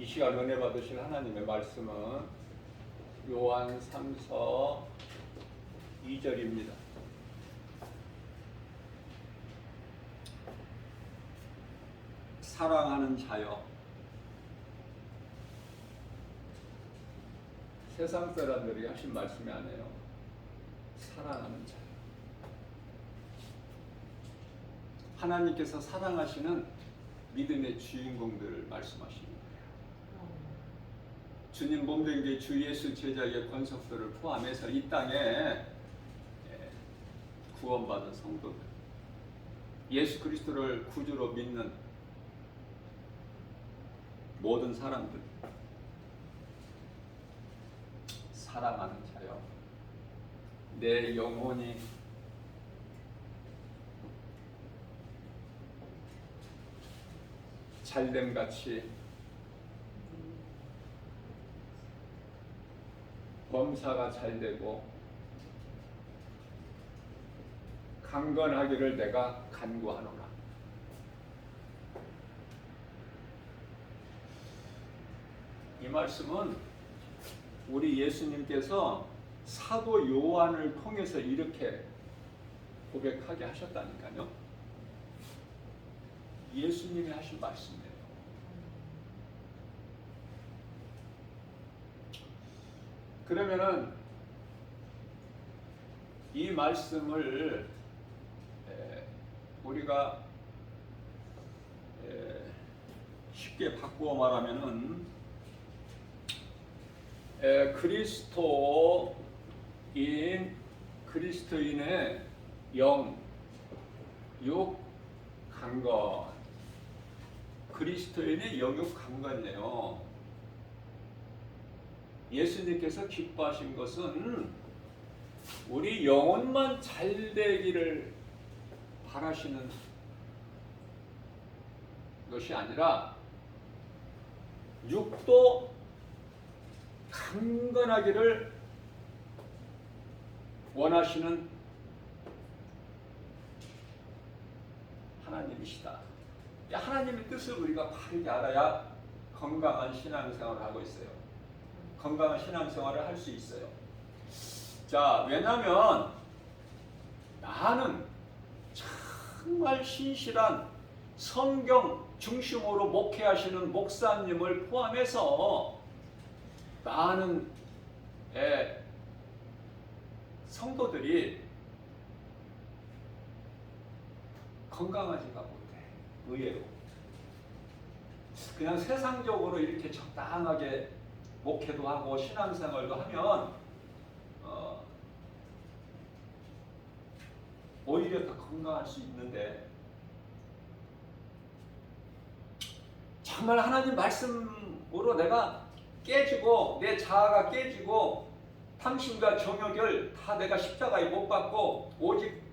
시간 은혜 받으실 하나님의 말씀은 요한 3서 2절입니다. 사랑하는 자여, 세상 사람들이 하신 말씀이 아니에요. 사랑하는 자여. 하나님께서 사랑하시는 믿음의 주인공들을 말씀하십니다. 주님 몸된 게 주 예수 제자의 권속들을 포함해서 이 땅에 구원받은 성도들, 예수 그리스도를 구주로 믿는 모든 사람들, 사랑하는 자여, 내 영혼이 잘됨같이 범사가 잘되고 강건하기를 내가 간구하노라. 이 말씀은 우리 예수님께서 사도 요한을 통해서 이렇게 고백하게 하셨다니까요. 예수님이 하신 말씀이에요. 그러면은 이 말씀을 우리가 쉽게 바꾸어 말하면은 그리스도인의 영, 육, 강건. 그리스도인의 영육 강건이에요. 예수님께서 기뻐하신 것은 우리 영혼만 잘 되기를 바라시는 것이 아니라 육도 강건하기를 원하시는 하나님이시다. 하나님의 뜻을 우리가 바르게 알아야 건강한 신앙생활을 하고 있어요. 건강한 신앙생활을 할 수 있어요. 자, 왜냐하면 나는 정말 신실한 성경 중심으로 목회하시는 목사님을 포함해서 많은 성도들이 건강하지가 못해. 의외로 그냥 세상적으로 이렇게 적당하게 목회도 하고 신앙생활도 하면 오히려 더 건강할 수 있는데, 정말 하나님 말씀으로 내가 깨지고 내 자아가 깨지고 탐심과 정욕을 다 내가 십자가에 못 박고 오직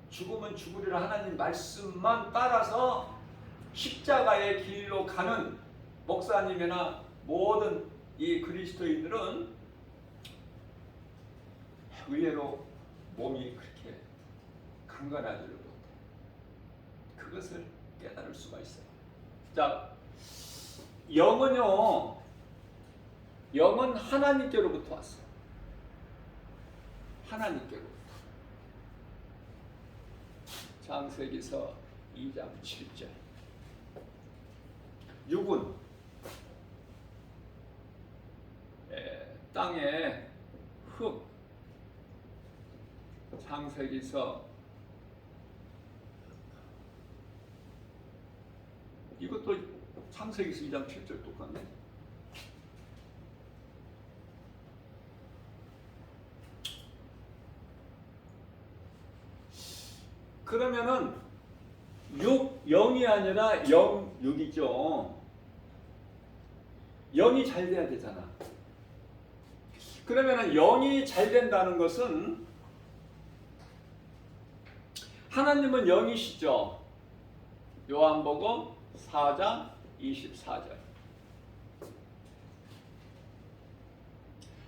죽으면 죽으리라 하나님 말씀만 따라서 십자가의 길로 가는 목사님이나 모든 이 그리스도인들은 의외로 몸이 그렇게 강건하지를 못해. 그것을 깨달을 수가 있어요. 자, 영은요, 영은 하나님께로부터 왔어요. 하나님께로부터. 창세기서 2장 7절. 육은 땅의 흙. 창세기서 이것도 창세기서 2장 7절 똑같네. 그러면은 0이 아니라 6이죠. 0이 잘 돼야 되잖아. 그러면은 0이 잘 된다는 것은 하나님은 0이시죠. 요한복음 4장 24절.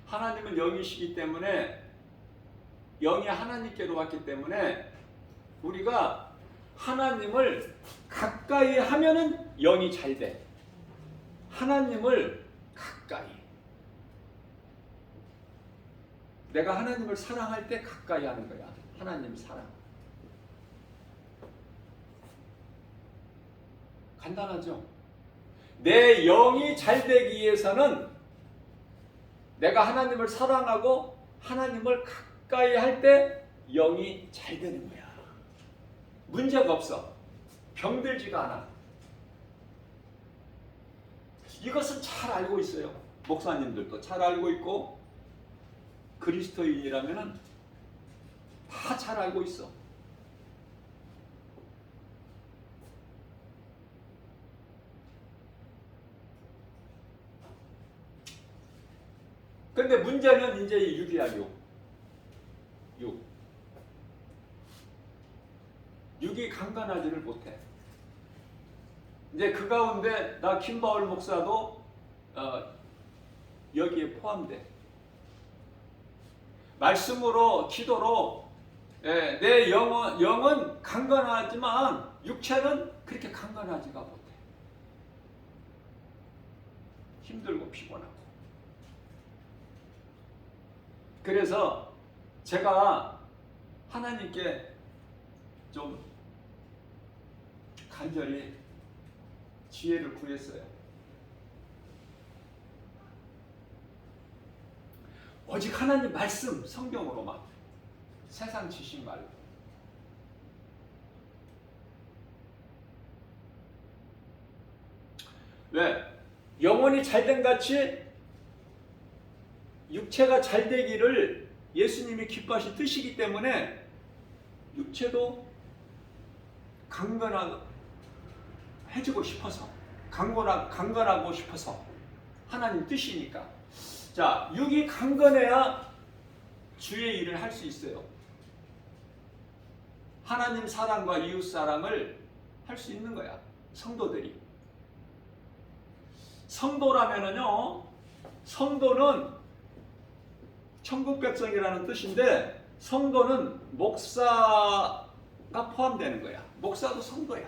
하나님은 0이시기 때문에 0이 하나님께로 왔기 때문에 우리가 하나님을 가까이 하면은 0이 잘 돼. 하나님을 가까이. 내가 하나님을 사랑할 때 가까이 하는 거야. 하나님 사랑. 간단하죠? 내 영이 잘 되기 위해서는 내가 하나님을 사랑하고 하나님을 가까이 할 때 영이 잘 되는 거야. 문제가 없어. 병들지가 않아. 이것은 잘 알고 있어요. 목사님들도 잘 알고 있고 그리스도인이라면 다 잘 알고 있어. 근데 문제는 이제 6이야, 6. 6이 강건하지를 못해. 이제 그 가운데 나 김바울 목사도 여기에 포함돼. 말씀으로 기도로 내 영은 강건하지만 육체는 그렇게 강건하지가 못해. 힘들고 피곤하고. 그래서 제가 하나님께 좀 간절히 지혜를 구했어요. 오직 하나님 말씀, 성경으로만, 세상 지식 말고. 왜? 영혼이 잘된 같이 육체가 잘 되기를 예수님이 기뻐하신 뜻이기 때문에 육체도 강건해지고 싶어서, 강건하고 싶어서 하나님 뜻이니까. 자, 육이 강건해야 주의 일을 할 수 있어요. 하나님 사랑과 이웃 사랑을 할 수 있는 거야. 성도들이. 성도라면은요, 성도는 천국 백성이라는 뜻인데 성도는 목사가 포함되는 거야. 목사도 성도야.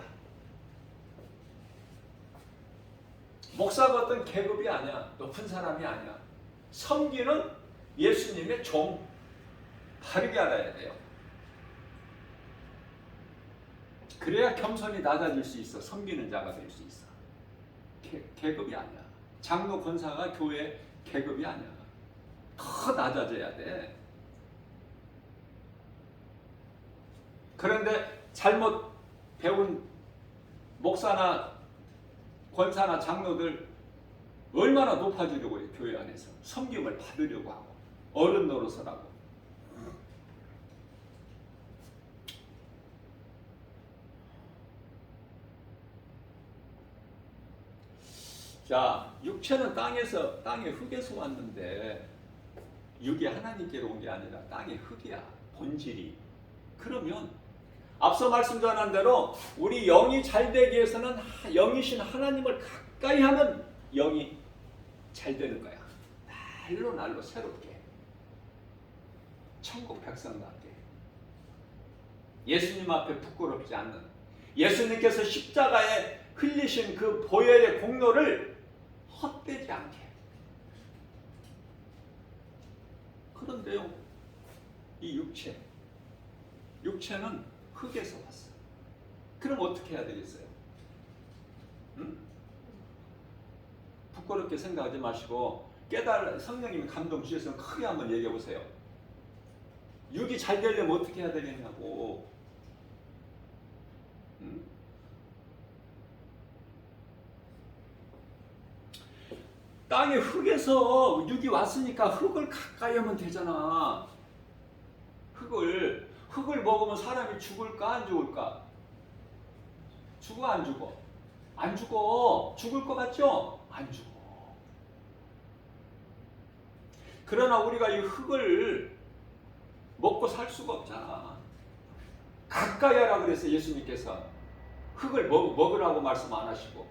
목사가 어떤 계급이 아니야. 높은 사람이 아니야. 섬기는 예수님의 종. 바르게 알아야 돼요. 그래야 겸손히 낮아질 수 있어. 섬기는 자가 될 수 있어. 계급이 아니야. 장로 권사가 교회 계급이 아니야. 더 낮아져야 돼. 그런데 잘못 배운 목사나 권사나 장로들 얼마나 높아지려고 해요. 교회 안에서 섬김을 받으려고 하고 어른 노릇을 하고. 자, 육체는 땅의 흙에서 왔는데 육이 하나님께로 온 게 아니라 땅의 흙이야. 본질이. 그러면 앞서 말씀드린 대로 우리 영이 잘 되기 위해서는 영이신 하나님을 가까이 하면 영이 잘 되는 거야. 날로 새롭게. 천국 백성답게. 예수님 앞에 부끄럽지 않는, 예수님께서 십자가에 흘리신 그 보혈의 공로를 헛되지 않게. 그런데요, 이 육체는 흙에서 왔어. 그럼 어떻게 해야 되겠어요? 응? 부끄럽게 생각하지 마시고 성령님이 감동 주셨으면 크게 한번 얘기해 보세요. 육이 잘 되려면 어떻게 해야 되겠냐고. 응? 땅의 흙에서 육이 왔으니까 흙을 가까이 하면 되잖아. 흙을 먹으면 사람이 죽을까 안 죽을까? 죽어 안 죽어? 안 죽어. 죽을 것 같죠? 안 죽어. 그러나 우리가 이 흙을 먹고 살 수가 없잖아. 가까이 하라 그래서 예수님께서 흙을 먹으라고 말씀 안 하시고,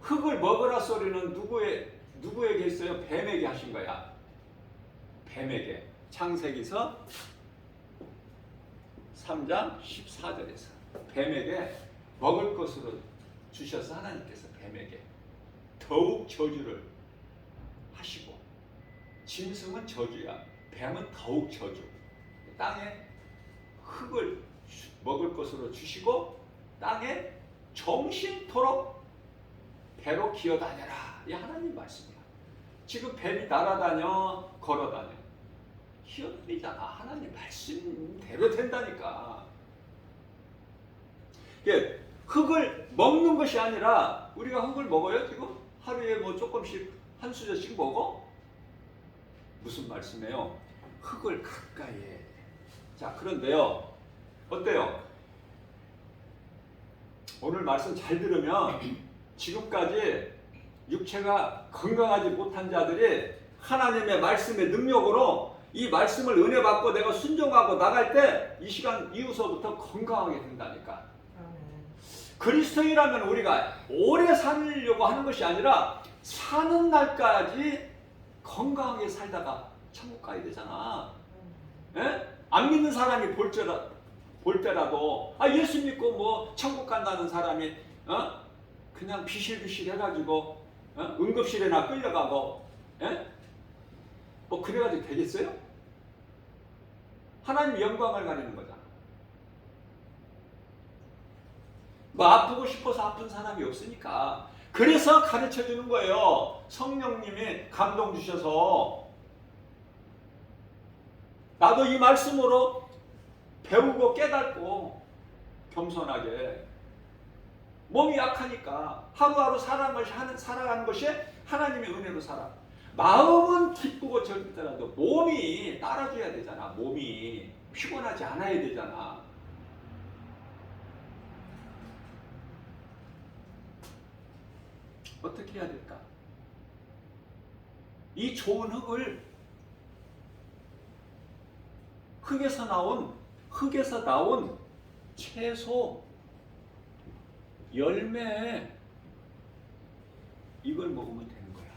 흙을 먹으라 소리는 누구에게 했어요? 뱀에게 하신 거야. 뱀에게. 창세기서 3장 14절에서 뱀에게 먹을 것으로 주셔서 하나님께서 뱀에게. 더욱 저주를 하시고, 짐승은 저주야, 뱀은 더욱 저주. 땅에 흙을 먹을 것으로 주시고 땅에 정신토록 배로 기어다녀라. 이 하나님 말씀이야. 지금 뱀이 날아다녀, 걸어다녀, 기어다니잖아. 하나님 말씀대로 된다니까. 흙을 먹는 것이 아니라, 우리가 흙을 먹어요 지금? 하루에 뭐 조금씩 한 수저씩 먹어? 무슨 말씀이에요? 흙을 가까이 해. 자, 그런데요, 어때요? 오늘 말씀 잘 들으면 지금까지 육체가 건강하지 못한 자들이 하나님의 말씀의 능력으로 이 말씀을 은혜 받고 내가 순종하고 나갈 때 이 시간 이후서부터 건강하게 된다니까. 그리스도인이라면 우리가 오래 살려고 하는 것이 아니라 사는 날까지 건강하게 살다가 천국 가야 되잖아. 예? 안 믿는 사람이 볼 때라도 예수 믿고 뭐 천국 간다는 사람이 그냥 비실비실 해가지고 응급실에나 끌려가고 뭐 그래가지고 되겠어요? 하나님 영광을 가리는 거잖아. 뭐 아프고 싶어서 아픈 사람이 없으니까. 그래서 가르쳐 주는 거예요. 성령님이 감동 주셔서. 나도 이 말씀으로 배우고 깨닫고 겸손하게, 몸이 약하니까 하루하루 살아가는 것이 하나님의 은혜로 살아. 마음은 기쁘고 즐겁더라도 몸이 따라줘야 되잖아. 몸이 피곤하지 않아야 되잖아. 어떻게 해야 될까? 이 좋은 흙에서 나온 채소, 열매, 이걸 먹으면 되는 거야.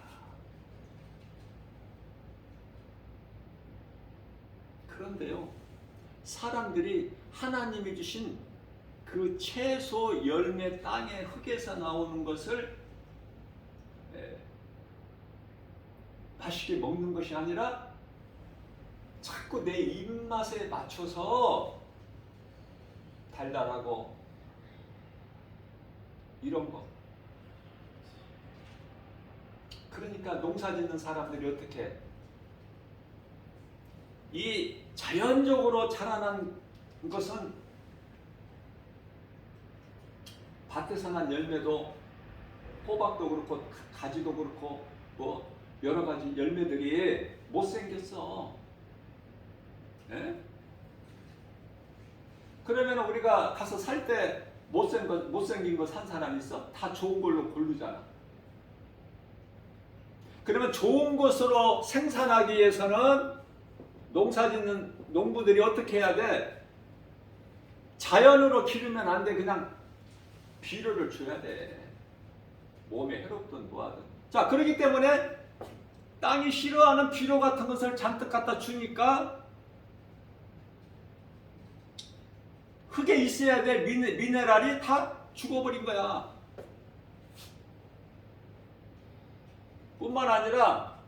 그런데요, 사람들이 하나님이 주신 그 채소, 열매, 땅의 흙에서 나오는 것을 맛있게 먹는 것이 아니라 자꾸 내 입맛에 맞춰서 달달하고 이런 거. 그러니까 농사 짓는 사람들이 어떻게 해? 이 자연적으로 자라난 것은 밭에서 난 열매도, 호박도 그렇고 가지도 그렇고 뭐 여러 가지 열매들이 못생겼어. 네? 그러면 우리가 가서 살 때 못생긴 거 산 사람 있어? 다 좋은 걸로 고르잖아. 그러면 좋은 것으로 생산하기 위해서는 농사 짓는 농부들이 어떻게 해야 돼? 자연으로 기르면 안 돼. 그냥 비료를 줘야 돼. 몸에 해롭든 뭐하든. 자, 그렇기 때문에 땅이 싫어하는 비료 같은 것을 잔뜩 갖다 주니까 흙에 있어야 될 미네랄이 다 죽어버린 거야. 뿐만 아니라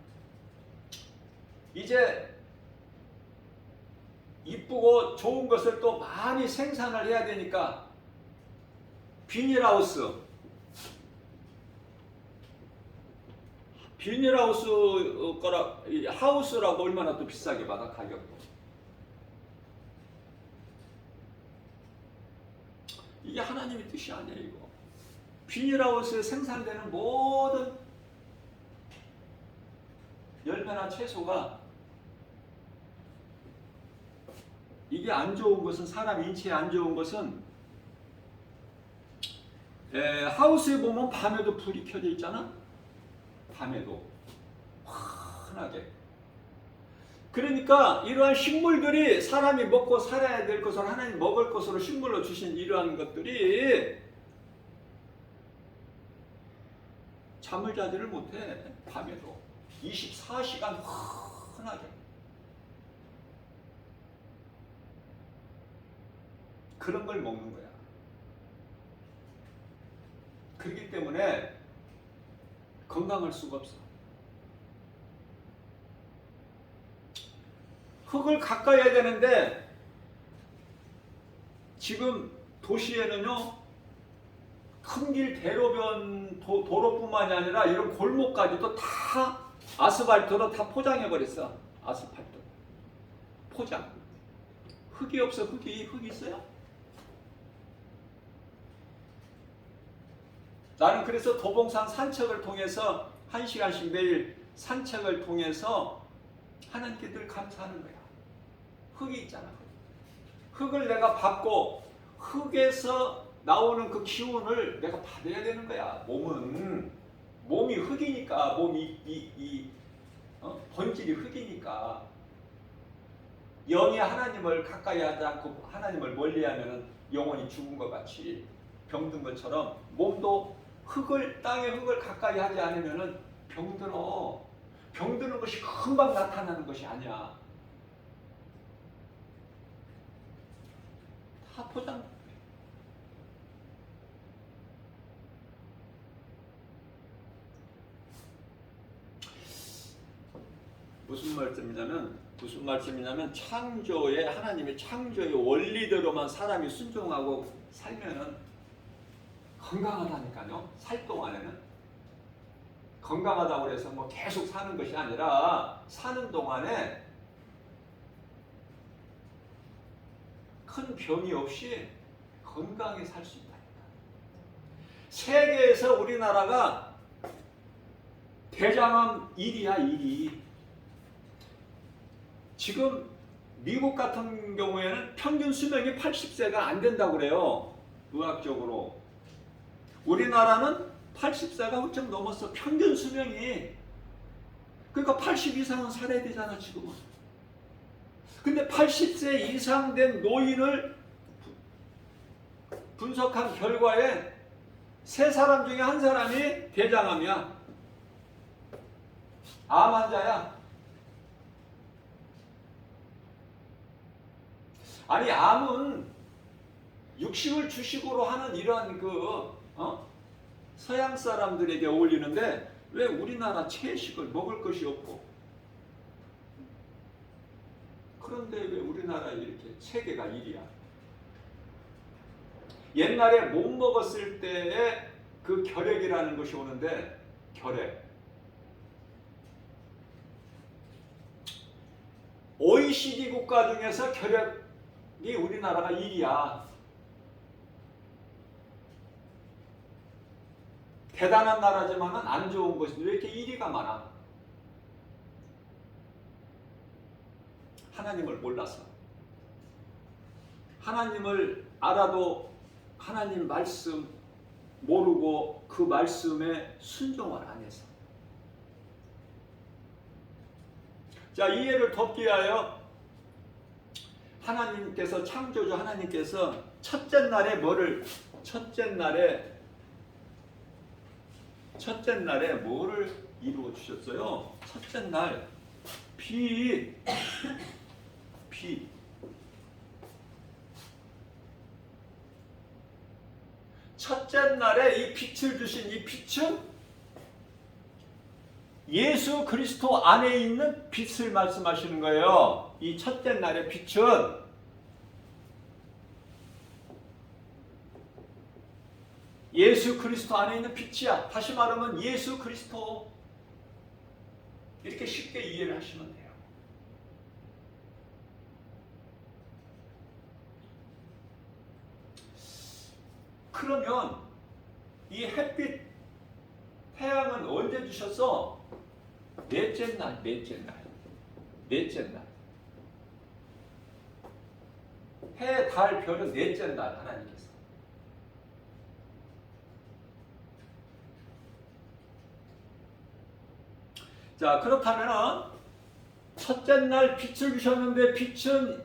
이제 이쁘고 좋은 것을 또 많이 생산을 해야 되니까 비닐하우스 거라, 하우스라고 얼마나 또 비싸게 받아, 가격도. 이게 하나님의 뜻이 아니야, 이거. 비닐하우스에 생산되는 모든 열매나 채소가, 이게 안 좋은 것은, 사람 인체에 안 좋은 것은, 하우스에 보면 밤에도 불이 켜져 있잖아. 밤에도 환하게. 그러니까 이러한 식물들이 사람이 먹고 살아야 될 것을, 하나님 먹을 것으로 식물로 주신 이러한 것들이 잠을 자지를 못해. 밤에도 24시간 환하게. 그런 걸 먹는 거야. 그렇기 때문에 건강할 수가 없어. 흙을 가까이 해야 되는데 지금 도시에는요, 큰 길 대로변 도로뿐만이 아니라 이런 골목까지도 다 아스팔트로 다 포장해 버렸어. 아스팔트 포장. 흙이 없어. 흙이 있어요? 나는 그래서 도봉산 산책을 통해서 1시간씩 매일 산책을 통해서 하나님께 늘 감사하는 거야. 흙이 있잖아. 흙을 내가 받고 흙에서 나오는 그 기운을 내가 받아야 되는 거야. 몸이 흙이니까, 몸이 본질이 흙이니까. 영이 하나님을 가까이 하지 않고 하나님을 멀리하면 영혼이 죽은 것 같이 병든 것처럼 몸도 땅의 흙을 가까이 하지 않으면 병들어. 병드는 것이 금방 나타나는 것이 아니야. 다 포장. 무슨 말씀이냐면 하나님의 창조의 원리대로만 사람이 순종하고 살면은 건강하다니까요. 살 동안에는 건강하다고 해서 뭐 계속 사는 것이 아니라 사는 동안에 큰 병이 없이 건강하게 살 수 있다니까. 세계에서 우리나라가 대장암 1위야. 지금 미국 같은 경우에는 평균 수명이 80세가 안 된다고 그래요. 의학적으로. 우리나라는 80세가 훌쩍 넘었어. 평균 수명이. 그러니까 80 이상은 살아야 되잖아, 지금은. 근데 80세 이상 된 노인을 분석한 결과에 3사람 중에 1사람이 대장암이야. 암 환자야. 아니, 암은 육식을 주식으로 하는 이러한 서양 사람들에게 어울리는데 왜 우리나라 채식을 먹을 것이 없고, 그런데 왜 우리나라에 이렇게 세계가 1위야? 옛날에 못 먹었을 때의 그 결핵이라는 것이 오는데, 결핵. OECD 국가 중에서 결핵이 우리나라가 1위야. 대단한 나라지만은 안 좋은 것인데 왜 이렇게 1위가 많아? 하나님을 몰라서. 하나님을 알아도 하나님 말씀 모르고 그 말씀에 순종을 안 해서. 자, 이해를 돕기 위하여 하나님께서, 창조주 하나님께서 첫째 날에 뭐를 이루어 주셨어요? 첫째 날 빛. 첫째 날에 이 빛을 주신 이 빛은 예수 그리스도 안에 있는 빛을 말씀하시는 거예요. 이 첫째 날의 빛은 예수 그리스도 안에 있는 빛이야. 다시 말하면 예수 그리스도. 이렇게 쉽게 이해를 하시면 돼요. 그러면 이 햇빛, 태양은 언제 주셨어? 넷째 날. 해, 달, 별은 넷째 날 하나님께서. 자, 그렇다면은 첫째 날 빛을 주셨는데 빛은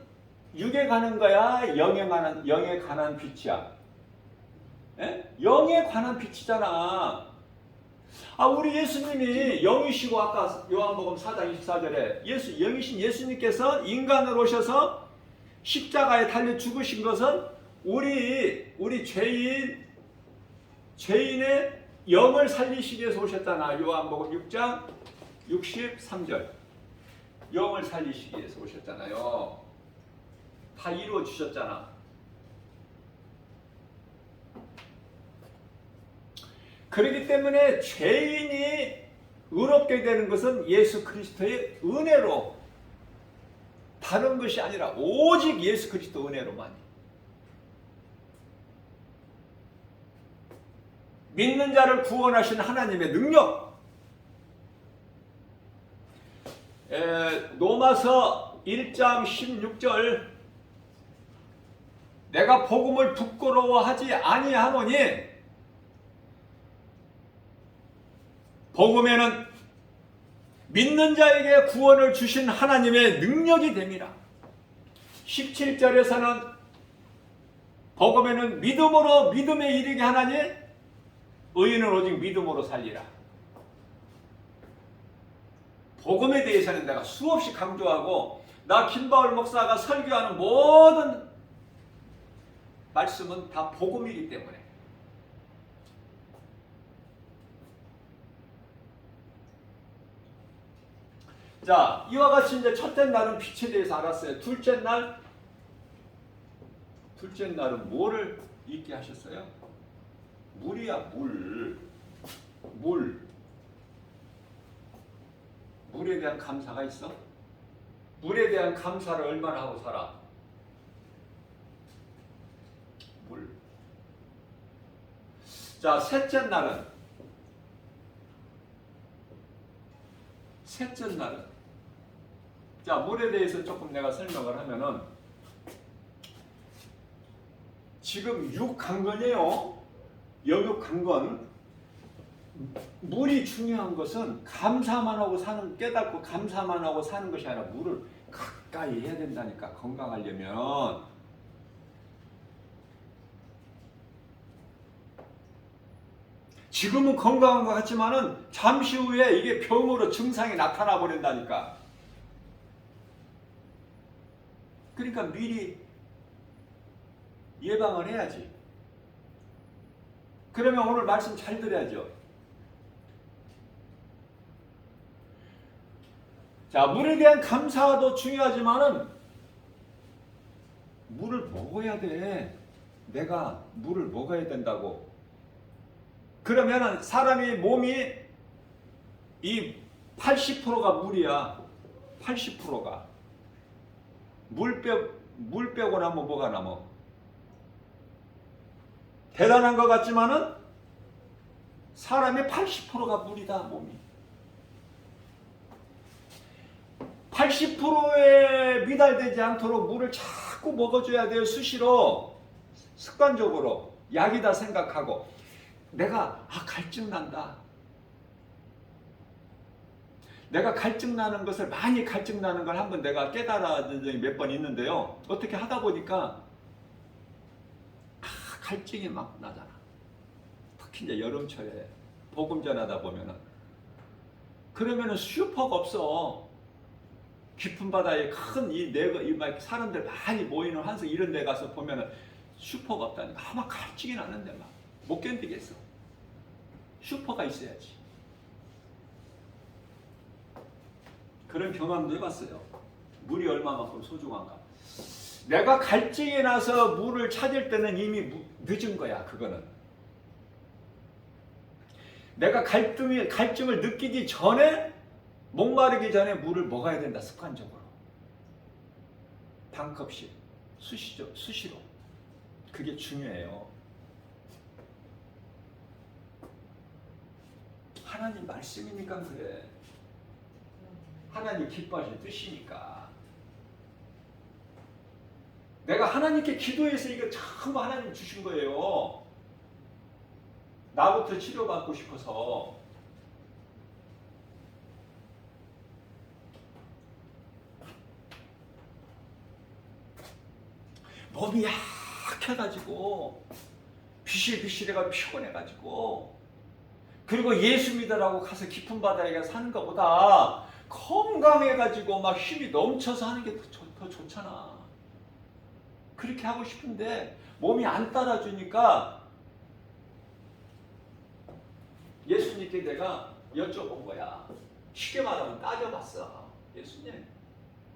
육에 가는 거야? 영에 관한 빛이야? 에? 영에 관한 빛이잖아. 우리 예수님이 영이시고, 아까 요한복음 4장 24절에 영이신 예수님께서 인간으로 오셔서 십자가에 달려 죽으신 것은 우리 죄인의 영을 살리시기 위해서 오셨잖아. 요한복음 6장 63절. 영을 살리시기 위해서 오셨잖아요. 다 이루어 주셨잖아. 그렇기 때문에 죄인이 의롭게 되는 것은 예수 그리스도의 은혜로, 다른 것이 아니라 오직 예수 그리스도 은혜로만. 믿는 자를 구원하신 하나님의 능력. 로마서 1장 16절. 내가 복음을 부끄러워하지 아니하노니 복음에는 믿는 자에게 구원을 주신 하나님의 능력이 됨이라. 17절에서는 복음에는 믿음으로 믿음에 이르게 하나니 의인은 오직 믿음으로 살리라. 복음에 대해서는 내가 수없이 강조하고, 나 김바울 목사가 설교하는 모든 말씀은 다 복음이기 때문에. 자, 이와 같이 이제 첫째 날은 빛에 대해서 알았어요. 둘째 날은 뭐를 잊게 하셨어요? 물이야, 물. 물에 대한 감사가 있어? 물에 대한 감사를 얼마나 하고 살아? 물. 자, 셋째 날은 자, 물에 대해서 조금 내가 설명을 하면은, 지금 육강건이에요. 영육강건. 물이 중요한 것은 감사만 하고 깨닫고 감사만 하고 사는 것이 아니라 물을 가까이 해야 된다니까, 건강하려면. 지금은 건강한 것 같지만은 잠시 후에 이게 병으로 증상이 나타나 버린다니까. 그러니까 미리 예방을 해야지. 그러면 오늘 말씀 잘 들어야죠. 자, 물에 대한 감사도 중요하지만은 물을 먹어야 돼. 내가 물을 먹어야 된다고. 그러면은 사람의 몸이 이 80%가 물이야. 80%가. 물 빼고 나면 뭐가 남아? 대단한 것 같지만은 사람의 80%가 물이다, 몸이. 80%에 미달되지 않도록 물을 자꾸 먹어줘야 돼요. 수시로, 습관적으로. 약이다 생각하고. 내가 갈증 난다. 내가 갈증 나는 것을, 많이 갈증 나는 걸 한번 내가 깨달아진 적이 몇 번 있는데요. 어떻게 하다 보니까 갈증이 막 나잖아. 특히 이제 여름철에 복음 전하다 보면은. 그러면은 슈퍼가 없어. 깊은 바다에 큰 이 사람들 많이 모이는 환승 이런 데 가서 보면은 슈퍼가 없다니까. 막 갈증이 나는데 막 못 견디겠어. 슈퍼가 있어야지. 그런 경험도 해봤어요. 물이 얼마만큼 소중한가. 내가 갈증이 나서 물을 찾을 때는 이미 늦은 거야. 그거는. 내가 갈증을 느끼기 전에, 목마르기 전에 물을 먹어야 된다. 습관적으로. 반 컵씩 수시로. 그게 중요해요. 하나님 말씀이니까 그래. 하나님 기뻐하실 뜻이니까. 내가 하나님께 기도해서 이거 참 하나님 주신 거예요. 나부터 치료받고 싶어서. 몸이 약해가지고 비실비실해가 피곤해가지고, 그리고 예수 믿으라고 가서 깊은 바다에 사는 것보다 건강해가지고 막 힘이 넘쳐서 하는 게 더 좋잖아. 그렇게 하고 싶은데 몸이 안 따라주니까 예수님께 내가 여쭤본 거야. 쉽게 말하면 따져봤어. 예수님,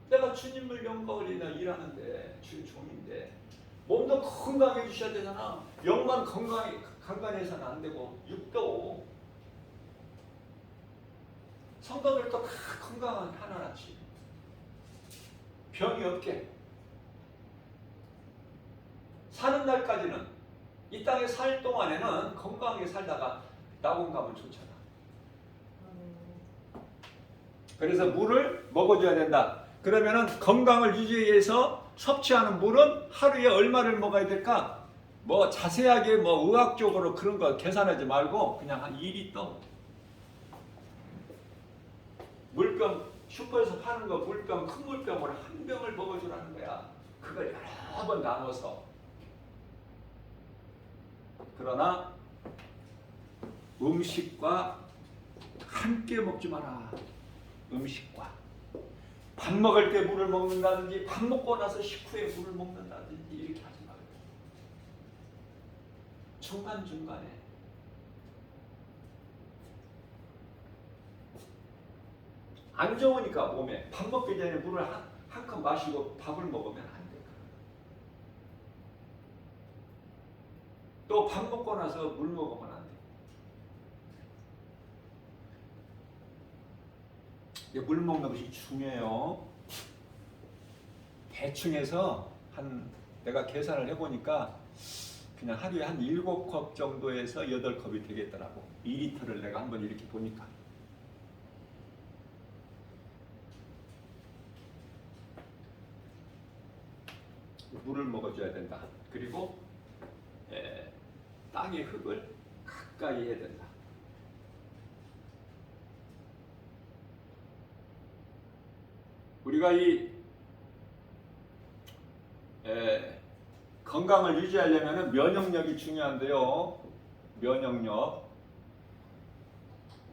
내가 주님을 영광을이나 일하는데 주 종인데 몸도 건강해 주셔야 되잖아. 영만 건강해서는 안 되고 육도 성도들도 다 건강한 하나같이 병이 없게 사는 날까지는 이 땅에 살 동안에는 건강하게 살다가 낙원 가면 좋잖아. 그래서 물을 먹어줘야 된다. 그러면은 건강을 유지하기 위해서 섭취하는 물은 하루에 얼마를 먹어야 될까? 뭐 자세하게 뭐 의학적으로 그런 거 계산하지 말고 그냥 한 2리터 물병 슈퍼에서 파는 거 물병 큰 물병으로 한 병을 먹어주라는 거야. 그걸 여러 번 나눠서. 그러나 음식과 함께 먹지 마라. 음식과 밥 먹을 때 물을 먹는다든지 밥 먹고 나서 식후에 물을 먹는다든지 이렇게 하지 말고 중간중간에 안 좋으니까 몸에 밥 먹기 전에 물을 한 컵 마시고 밥을 먹으면 안 돼. 또 밥 먹고 나서 물 먹으면 안 돼. 물 먹는 것이 중요해요. 대충 해서 내가 계산을 해보니까 그냥 하루에 한 7컵 정도에서 8컵이 되겠더라고. 2리터를 내가 한번 이렇게 보니까. 물을 먹어줘야 된다. 그리고 땅의 흙을 가까이 해야 된다. 우리가 이 건강을 유지하려면 면역력이 중요한데요.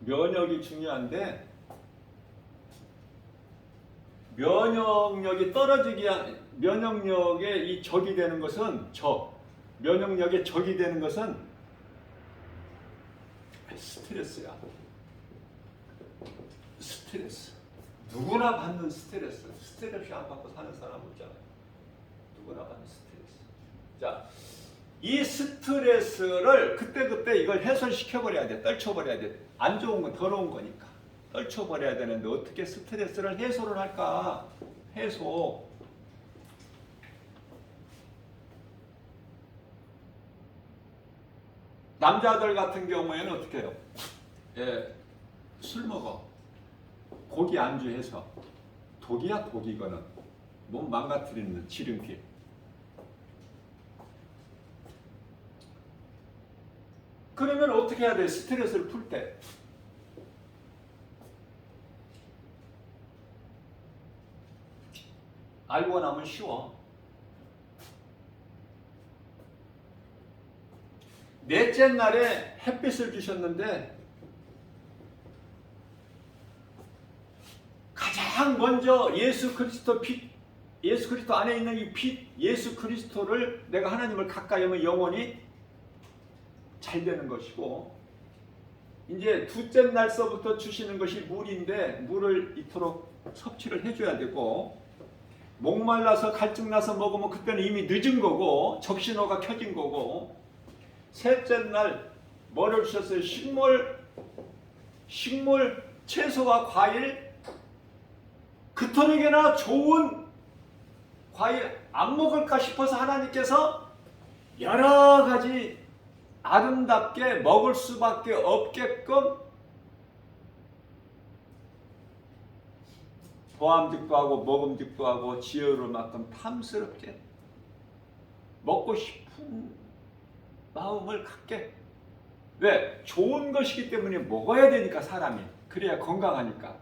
면역이 중요한데 면역력이 면역력에 이 적이 되는 것은 면역력에 적이 되는 것은 스트레스야. 스트레스. 누구나 받는 스트레스 안 받고 사는 사람 없잖아요. 누구나 받는 스트레스. 자, 이 스트레스를 그때 이걸 해소시켜버려야 돼. 떨쳐버려야 돼. 안 좋은 건 더러운 거니까. 떨쳐버려야 되는데 어떻게 스트레스를 해소를 할까? 해소. 남자들 같은 경우에는 어떻게 해요? 술 먹어. 고기 안주해서. 독이야, 이거는. 몸 망가뜨리는 지름길. 그러면 어떻게 해야 돼? 스트레스를 풀 때. 알고 나면 쉬워. 넷째 날에 햇빛을 주셨는데 가장 먼저 예수 그리스도 안에 있는 이 빛, 예수 그리스도를 내가 하나님을 가까이 하면 영혼이 잘 되는 것이고, 이제 둘째 날서부터 주시는 것이 물인데 물을 이토록 섭취를 해줘야 되고, 목말라서 갈증나서 먹으면 그때는 이미 늦은 거고 적신호가 켜진 거고, 셋째 날 뭐를 주셨어요? 식물, 채소와 과일, 그토록이나 좋은 과일 안 먹을까 싶어서 하나님께서 여러 가지 아름답게 먹을 수밖에 없게끔 보암직도 하고 먹음직도 하고 지혜로울 만큼 탐스럽게 먹고 싶은 마음을 갖게. 왜? 좋은 것이기 때문에 먹어야 되니까, 사람이. 그래야 건강하니까.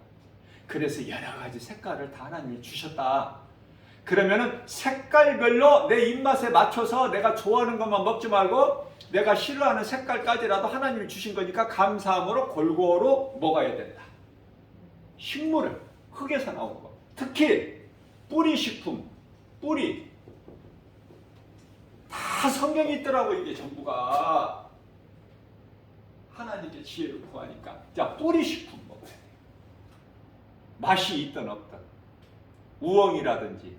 그래서 여러 가지 색깔을 다 하나님이 주셨다. 그러면은 색깔별로 내 입맛에 맞춰서 내가 좋아하는 것만 먹지 말고 내가 싫어하는 색깔까지라도 하나님이 주신 거니까 감사함으로 골고루 먹어야 된다. 식물을, 흙에서 나온 거. 특히 뿌리 식품, 뿌리. 다 성경이 있더라고, 이게 전부가. 하나님께 지혜를 구하니까 자 뿌리식품 먹어야 돼. 맛이 있든 없든 우엉이라든지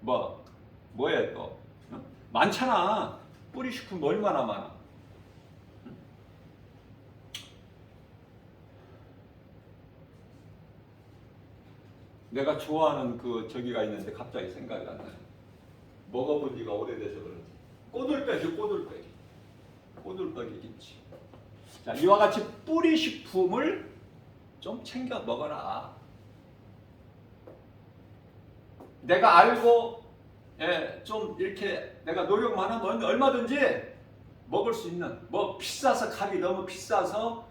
뭐야 또 많잖아. 뿌리식품 얼마나 많아. 내가 좋아하는 그 저기가 있는데 갑자기 생각이 안 나요. 먹어본 지가 오래돼서 그런지. 꼬들빼기 김치. 자, 이와 같이 뿌리식품을 좀 챙겨 먹어라. 내가 알고 좀 이렇게 내가 노력만 하면 얼마든지 먹을 수 있는 뭐 비싸서 값이 너무 비싸서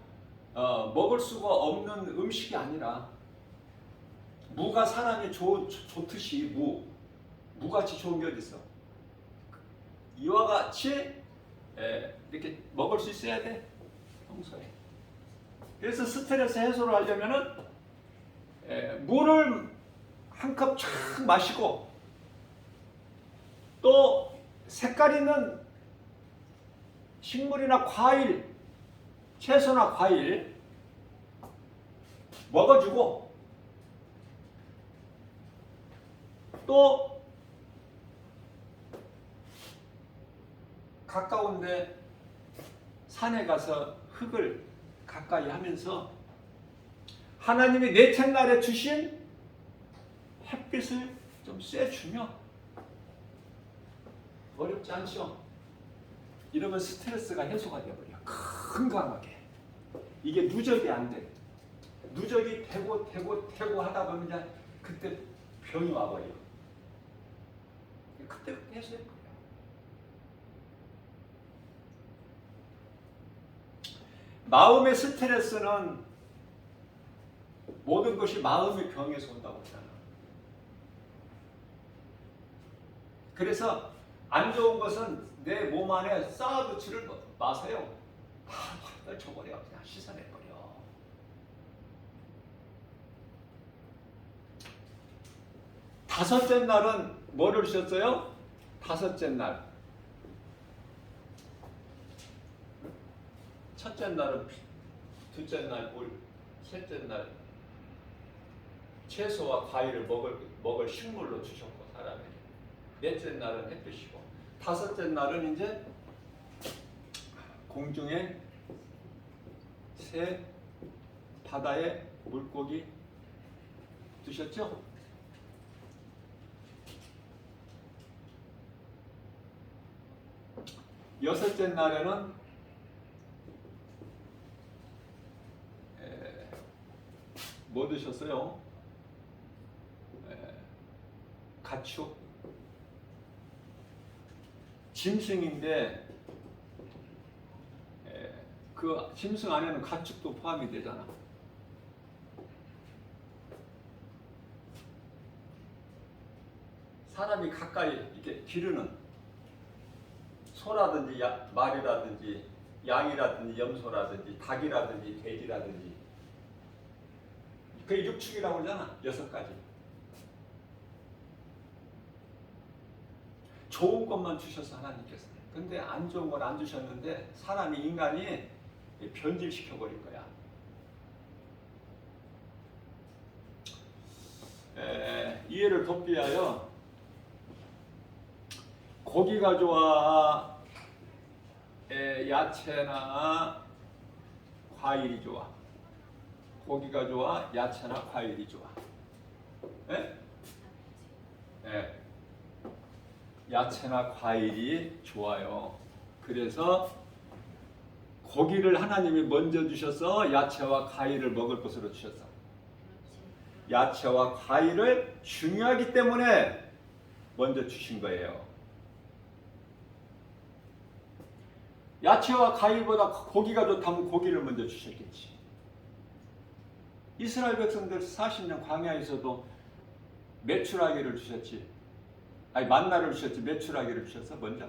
먹을 수가 없는 음식이 아니라 무가 사람이 좋듯이 무같이 좋은 게 어디 있어? 이와 같이 이렇게 먹을 수 있어야 돼 평소에. 그래서 스트레스 해소를 하려면은 물을 한 컵 쫙 마시고 또 색깔 있는 식물이나 과일, 채소나 과일 먹어주고 또 가까운데 산에 가서 흙을 가까이 하면서 하나님이 넷째 날에 주신 햇빛을 좀 쐬주며 어렵지 않죠? 이러면 스트레스가 해소가 되어버려. 건강하게. 이게 누적이 안 돼. 누적이 되고 하다 보면 이제 그때 병이 와버려. 그때 해소해버려. 마음의 스트레스는 모든 것이 마음의 병에서 온다고 하잖아. 그래서 안 좋은 것은 내 몸 안에 쌓아두지를 마세요. 다 쳐버려. 그냥 씻어내버려. 다섯째 날은 뭐를 주셨어요? 다섯째 날. 첫째 날은 둘째 날 물, 셋째 날 채소와 과일을 먹을 식물로 주셨고 사람에게. 넷째 날은 햇빛이고 다섯째 날은 이제 공중에 새, 바다에 물고기 드셨죠? 여섯째 날에는 뭐 드셨어요? 가축? 짐승인데 그 짐승 안에는 가축도 포함이 되잖아. 사람이 가까이 이렇게 기르는 소라든지 말이라든지 양이라든지 염소라든지 닭이라든지 돼지라든지 그게 육축이라고 그러잖아. 6가지. 좋은 것만 주셔서 하나님께서. 근데 안 좋은 걸 안 주셨는데 사람이 인간이 변질시켜버릴 거야. 이해를 돕기 위하여 고기가 좋아? 야채나 과일이 좋아? 고기가 좋아? 야채나 과일이 좋아? 야채나 과일이 좋아요. 그래서 고기를 하나님이 먼저 주셔서 야채와 과일을 먹을 것으로 주셨어. 야채와 과일을 중요하기 때문에 먼저 주신 거예요. 야채와 과일보다 고기가 좋다면 고기를 먼저 주셨겠지. 이스라엘 백성들 40년 광야에서도 메추라기를 주셨지. 만나를 주셨지. 메추라기를 주셨어 먼저.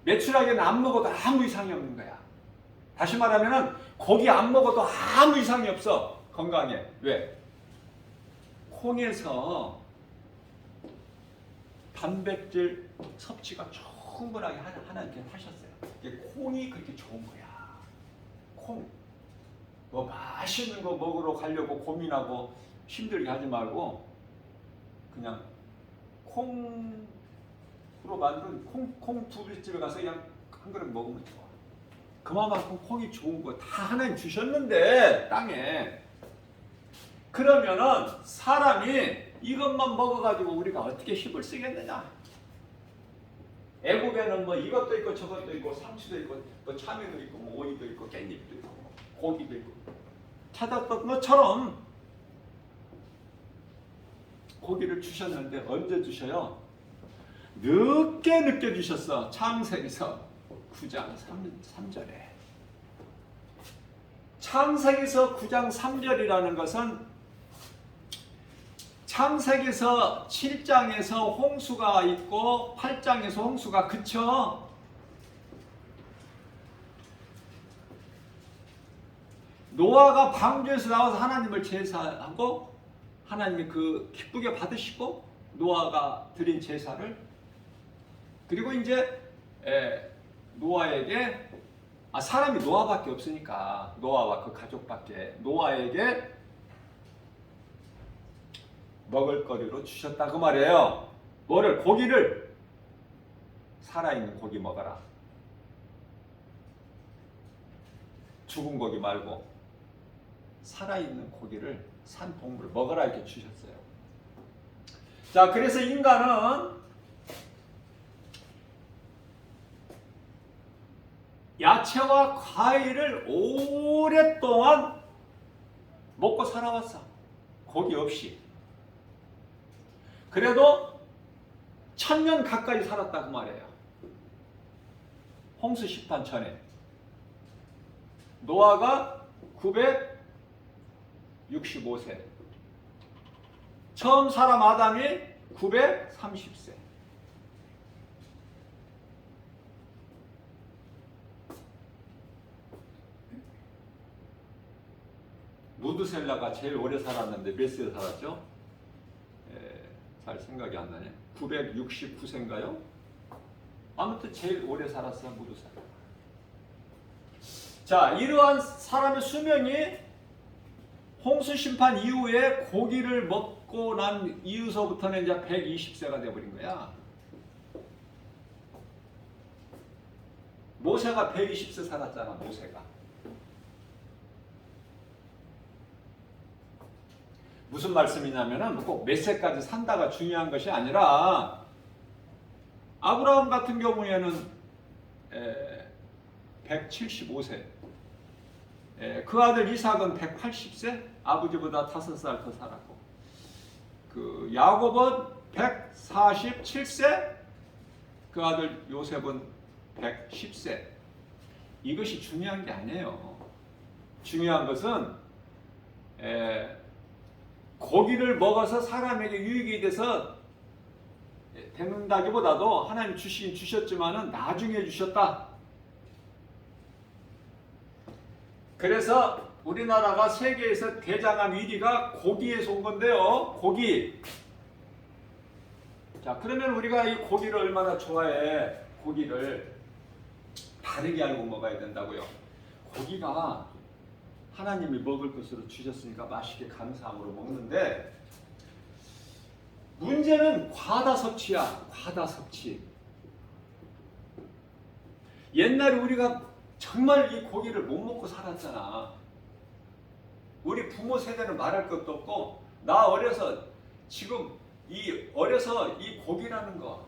메추라기는 안 먹어도 아무 이상이 없는 거야. 다시 말하면은 고기 안 먹어도 아무 이상이 없어. 건강에. 왜? 콩에서 단백질 섭취가 충분하게 하나님께 하셨어요. 이게 콩이 그렇게 좋은 거야. 콩. 뭐 맛있는 거 먹으러 가려고 고민하고 힘들게 하지 말고 그냥 콩으로 만든 콩 두부집에 가서 그냥 한 그릇 먹으면 좋아. 그만큼 콩이 좋은 거 다 하나님 주셨는데 땅에 그러면은 사람이 이것만 먹어가지고 우리가 어떻게 힘을 쓰겠느냐? 애국에는 뭐 이것도 있고 저것도 있고 상추도 있고 또 참외도 있고 뭐 오이도 있고 깻잎도 있고 고기도 있고 찾았던 것처럼 고기를 주셨는데 언제 주셔요? 늦게 주셨어. 창세기서 9장 3절에. 창세기서 9장 3절이라는 것은 창세기서 7장에서 홍수가 있고 8장에서 홍수가 그쳐. 노아가 방주에서 나와서 하나님을 제사하고 하나님이 그 기쁘게 받으시고 노아가 드린 제사를 그리고 이제 노아에게 사람이 노아밖에 없으니까 노아와 그 가족밖에 노아에게 먹을거리로 주셨다 그 말이에요. 뭐를? 고기를. 살아있는 고기 먹어라. 죽은 고기 말고 살아있는 고기를 산 동물 먹어라 이렇게 주셨어요. 자, 그래서 인간은 야채와 과일을 오랫동안 먹고 살아왔어. 고기 없이. 그래도 1000년 가까이 살았다 그 말이에요. 홍수 심판 전에. 노아가 965세. 처음 사람 아담이 930세. 무드셀라가 제일 오래 살았는데 몇 세 살았죠? 잘 생각이 안 나네. 969세인가요? 아무튼 제일 오래 살았어 무드셀라. 자, 이러한 사람의 수명이 홍수 심판 이후에 고기를 먹고 난 이후서부터는 이제 120세가 돼버린 거야. 모세가 120세 살았잖아. 모세가. 무슨 말씀이냐면은 꼭 몇 세까지 산다가 중요한 것이 아니라 아브라함 같은 경우에는 175세, 그 아들 이삭은 180세, 아버지보다 5살 더 살았고, 그 야곱은 147세, 그 아들 요셉은 110세. 이것이 중요한 게 아니에요. 중요한 것은 고기를 먹어서 사람에게 유익이 돼서 되는다기보다도 하나님 주시긴 주셨지만은 나중에 주셨다. 그래서 우리나라가 세계에서 대장암 1위가 고기에서 온 건데요. 고기. 자, 그러면 우리가 이 고기를 얼마나 좋아해? 고기를 바르게 알고 먹어야 된다고요. 고기가 하나님이 먹을 것으로 주셨으니까 맛있게 감사함으로 먹는데 문제는 과다 섭취야. 과다 섭취. 옛날에 우리가 정말 이 고기를 못 먹고 살았잖아. 우리 부모 세대는 말할 것도 없고 나 어려서 지금 어려서 이 고기라는 거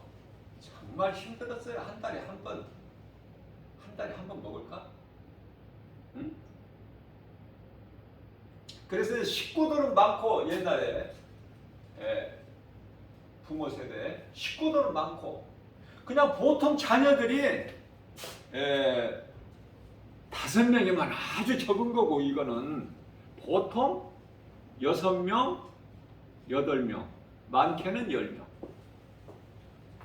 정말 힘들었어요. 한 달에 한 번 먹을까? 응? 그래서 식구들은 많고 옛날에 부모 세대 식구들은 많고 그냥 보통 자녀들이 5명이면 아주 적은 거고 이거는 보통 6명, 8명, 많게는 10명.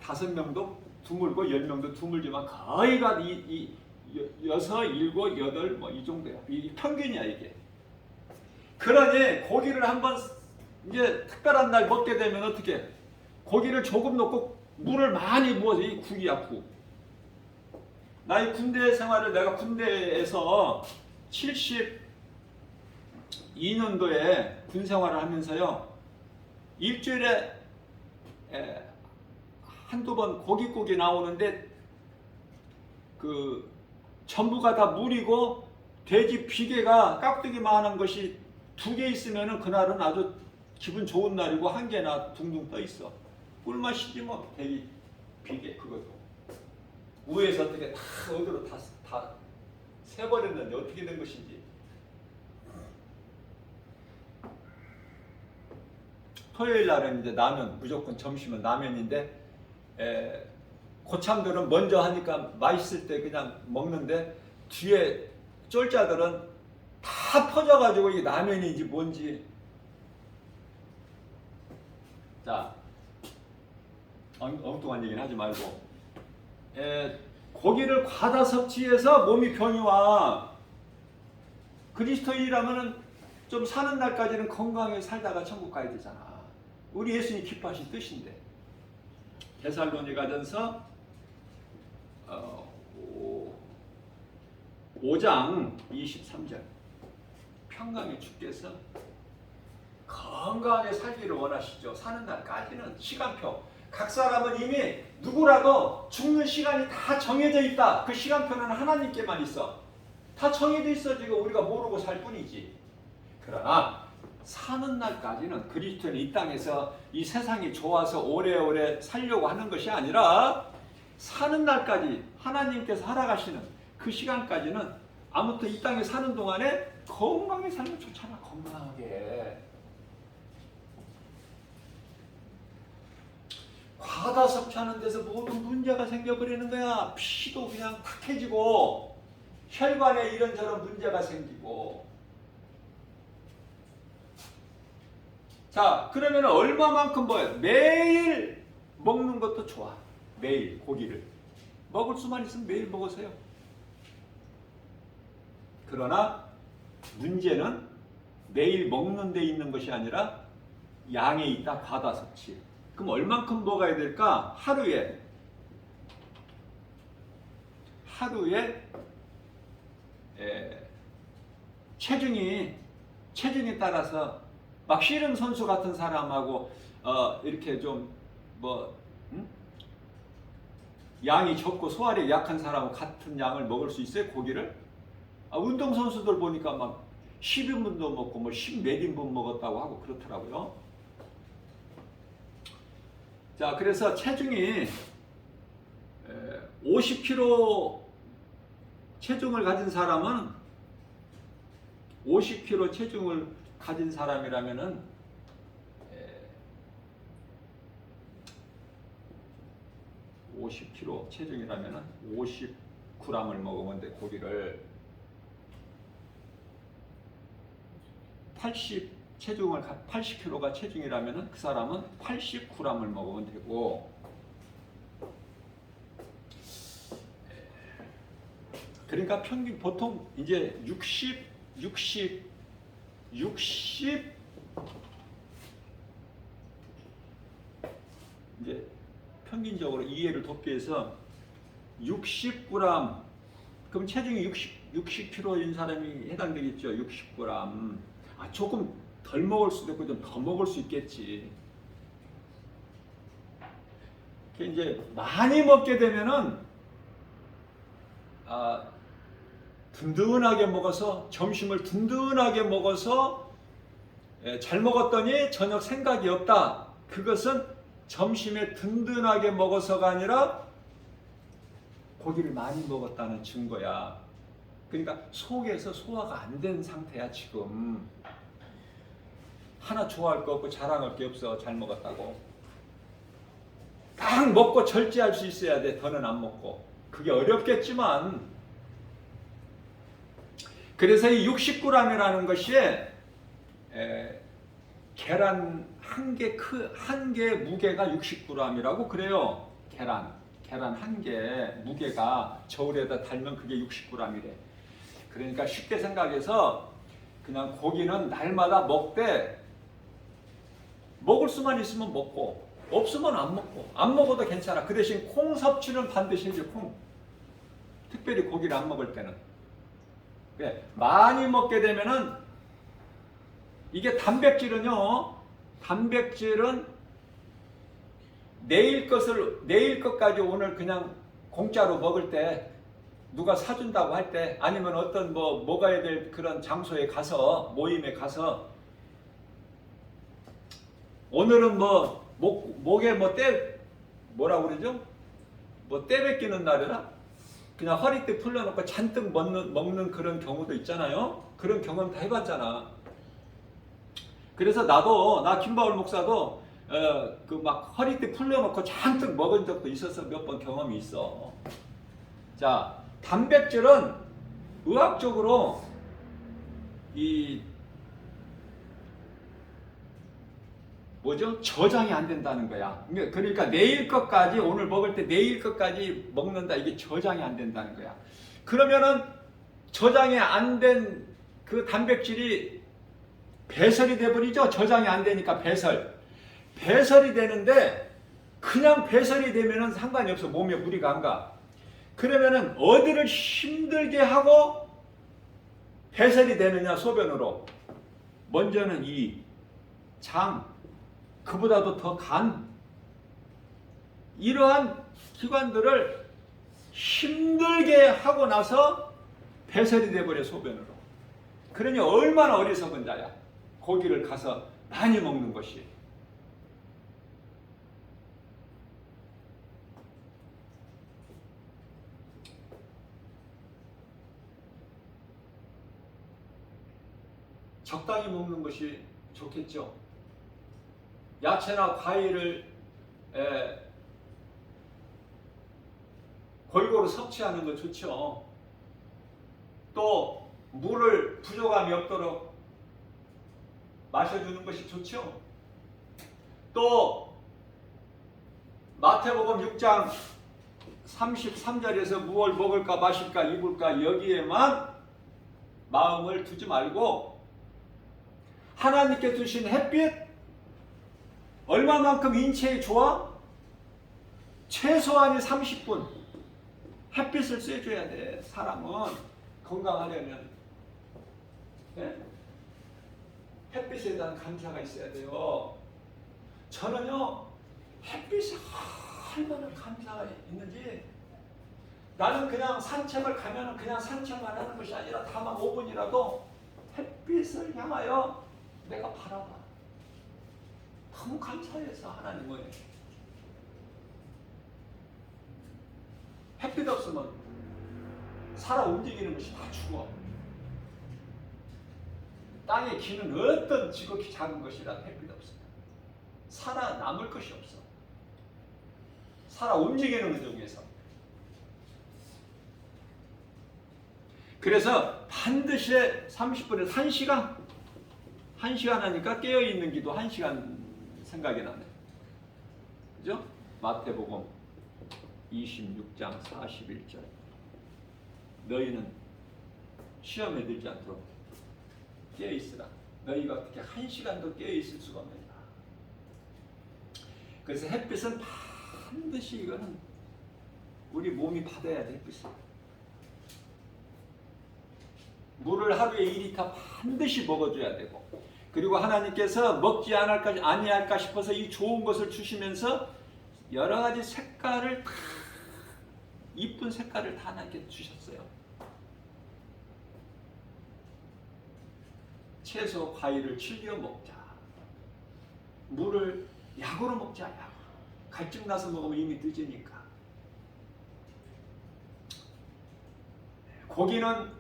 5명도 드물고 10명도 드물지만 거의가 6, 7, 8 뭐 이 정도야. 이 평균이야 이게. 그러니 고기를 한번 이제 특별한 날 먹게 되면 어떻게? 고기를 조금 넣고 물을 많이 부어서 이 국이야 국. 나의 군대 생활을 내가 군대에서 72년도에 군 생활을 하면서요. 일주일에 한두 번 고깃국이 나오는데 그 전부가 다 물이고 돼지 비계가 깍두기만한 것이 2개 있으면은 그날은 아주 기분 좋은 날이고 1개나 둥둥 떠 있어. 꿀맛이지 뭐. 돼지 비계 그것도 우에서 어떻게 다 어디로 다 새버렸는데 어떻게 된 것인지. 토요일 날은 이제 라면, 무조건 점심은 라면인데 고참들은 먼저 하니까 맛있을 때 그냥 먹는데 뒤에 쫄자들은 다 퍼져가지고 이게 라면인지 뭔지. 자, 엉뚱한 얘기는 하지 말고 고기를 과다 섭취해서 몸이 병이 와. 그리스도인이라면은 좀 사는 날까지는 건강하게 살다가 천국 가야 되잖아. 우리 예수님 기뻐하신 뜻인데. 데살로니가전서 5장 23절. 평강의 주께서 건강하게 살기를 원하시죠. 사는 날까지는 시간표. 각 사람은 이미 누구라도 죽는 시간이 다 정해져 있다. 그 시간표는 하나님께만 있어. 다 정해져 있어. 지금 우리가 모르고 살 뿐이지. 그러나 사는 날까지는 그리스도는 이 땅에서 이 세상이 좋아서 오래오래 살려고 하는 것이 아니라 사는 날까지 하나님께서 살아가시는 그 시간까지는 아무튼 이 땅에 사는 동안에 건강하게 살면 좋잖아. 건강하게. 과다 섭취하는 데서 모든 문제가 생겨버리는 거야. 피도 그냥 탁해지고 혈관에 이런저런 문제가 생기고. 자, 그러면 얼마만큼 먹어요? 매일 먹는 것도 좋아. 매일 고기를 먹을 수만 있으면 매일 먹으세요. 그러나 문제는 매일 먹는 데 있는 것이 아니라 양에 있다. 과다 섭취. 그럼 얼만큼 먹어야 될까? 하루에 체중에 따라서 막 씨름 선수 같은 사람하고 이렇게 좀 양이 적고 소화력이 약한 사람하고 같은 양을 먹을 수 있어요? 고기를? 운동 선수들 보니까 막 10인분도 먹고 뭐 10몇 인분 먹었다고 하고 그렇더라고요. 자, 그래서 체중이 50kg 체중을 가진 사람은 50kg 체중을 가진 사람이라면은 50kg 체중이라면은 50g을 먹으면 돼. 고기를 80kg가 체중이라면은 그 사람은 89g을 먹으면 되고. 그러니까 평균 보통 이제 60 이제 평균적으로 이해를 돕기 위해서 60g, 그럼 체중이 60kg인 사람이 해당되겠죠. 60g. 조금 덜 먹을 수도 있고 좀 더 먹을 수 있겠지. 이제 많이 먹게 되면은 든든하게 먹어서 점심을 든든하게 먹어서 잘 먹었더니 저녁 생각이 없다. 그것은 점심에 든든하게 먹어서가 아니라 고기를 많이 먹었다는 증거야. 그러니까 속에서 소화가 안 된 상태야 지금. 하나 좋아할 거 없고 자랑할 게 없어. 잘 먹었다고. 딱 먹고 절제할 수 있어야 돼. 더는 안 먹고. 그게 어렵겠지만, 그래서 이 60g이라는 것이 계란 한 개 무게가 60g이라고 그래요. 계란 한 개 무게가 저울에다 달면 그게 60g이래. 그러니까 쉽게 생각해서 그냥 고기는 날마다 먹되 먹을 수만 있으면 먹고 없으면 안 먹고. 안 먹어도 괜찮아. 그 대신 콩 섭취는 반드시 해줘. 특별히 고기를 안 먹을 때는. 그래, 많이 먹게 되면은 이게 단백질은요. 단백질은 내일 것까지 오늘 그냥 공짜로 먹을 때 누가 사준다고 할 때 아니면 어떤 뭐 먹어야 될 그런 장소에 가서 모임에 가서 오늘은 뭐 목에 뭐 뭐라고 그러죠? 뭐 떼뱉기는 날이라 그냥 허리띠 풀려놓고 잔뜩 먹는 그런 경우도 있잖아요. 그런 경험 다 해봤잖아. 그래서 나 김바울 목사도 그 막 허리띠 풀려놓고 잔뜩 먹은 적도 있어서 몇 번 경험이 있어. 자, 단백질은 의학적으로 이 뭐죠? 저장이 안 된다는 거야. 그러니까 내일 것까지 오늘 먹을 때 내일 것까지 먹는다. 이게 저장이 안 된다는 거야. 그러면은 저장이 안 된 그 단백질이 배설이 돼버리죠. 저장이 안 되니까 배설이 되는데 그냥 배설이 되면은 상관이 없어. 몸에 무리가 안 가. 그러면은 어디를 힘들게 하고 배설이 되느냐 소변으로. 먼저는 이 장, 그보다도 더 간, 이러한 기관들을 힘들게 하고 나서 배설이 돼버려 소변으로. 그러니 얼마나 어리석은 자야. 고기를 가서 많이 먹는 것이. 적당히 먹는 것이 좋겠죠. 야채나 과일을 골고루 섭취하는 거 좋죠. 또 물을 부족함이 없도록 마셔주는 것이 좋죠. 또 마태복음 6장 33절에서 무엇을 먹을까 마실까 입을까 여기에만 마음을 두지 말고 하나님께 주신 햇빛 얼마만큼 인체에 좋아? 최소한이 30분 햇빛을 쐬줘야 돼. 사람은 건강하려면. 네? 햇빛에 대한 감사가 있어야 돼요. 저는요 햇빛이 얼마나 감사가 있는지, 나는 그냥 산책을 가면 그냥 산책만 하는 것이 아니라 다만 5분이라도 햇빛을 향하여 내가 바라봐. 너무 감사해서 하나님은. 햇빛 없으면 살아 움직이는 것이 다 죽어. 땅의 기는 어떤 지극히 작은 것이라도 햇빛 없으면 살아남을 것이 없어. 살아 움직이는 것 중에서. 그래서 반드시 30분에서 1시간 1시간 하니까 깨어있는 기도 1시간 생각이 나네. 그죠? 마태복음 26장 41절. 너희는 시험에 들지 않도록 깨어있으라. 너희가 어떻게 1시간도 깨어있을 수가 없느냐. 그래서 햇빛은 반드시 이거는 우리 몸이 받아야 돼. 햇빛을. 물을 하루에 2리터 반드시 먹어줘야 되고, 그리고 하나님께서 먹지 아니할까 싶어서 이 좋은 것을 주시면서 여러 가지 색깔을 다, 이쁜 색깔을 다 하나님께 주셨어요. 채소, 과일을 즐겨 먹자. 물을 약으로 먹자. 약으로. 갈증 나서 먹으면 이미 늦으니까. 고기는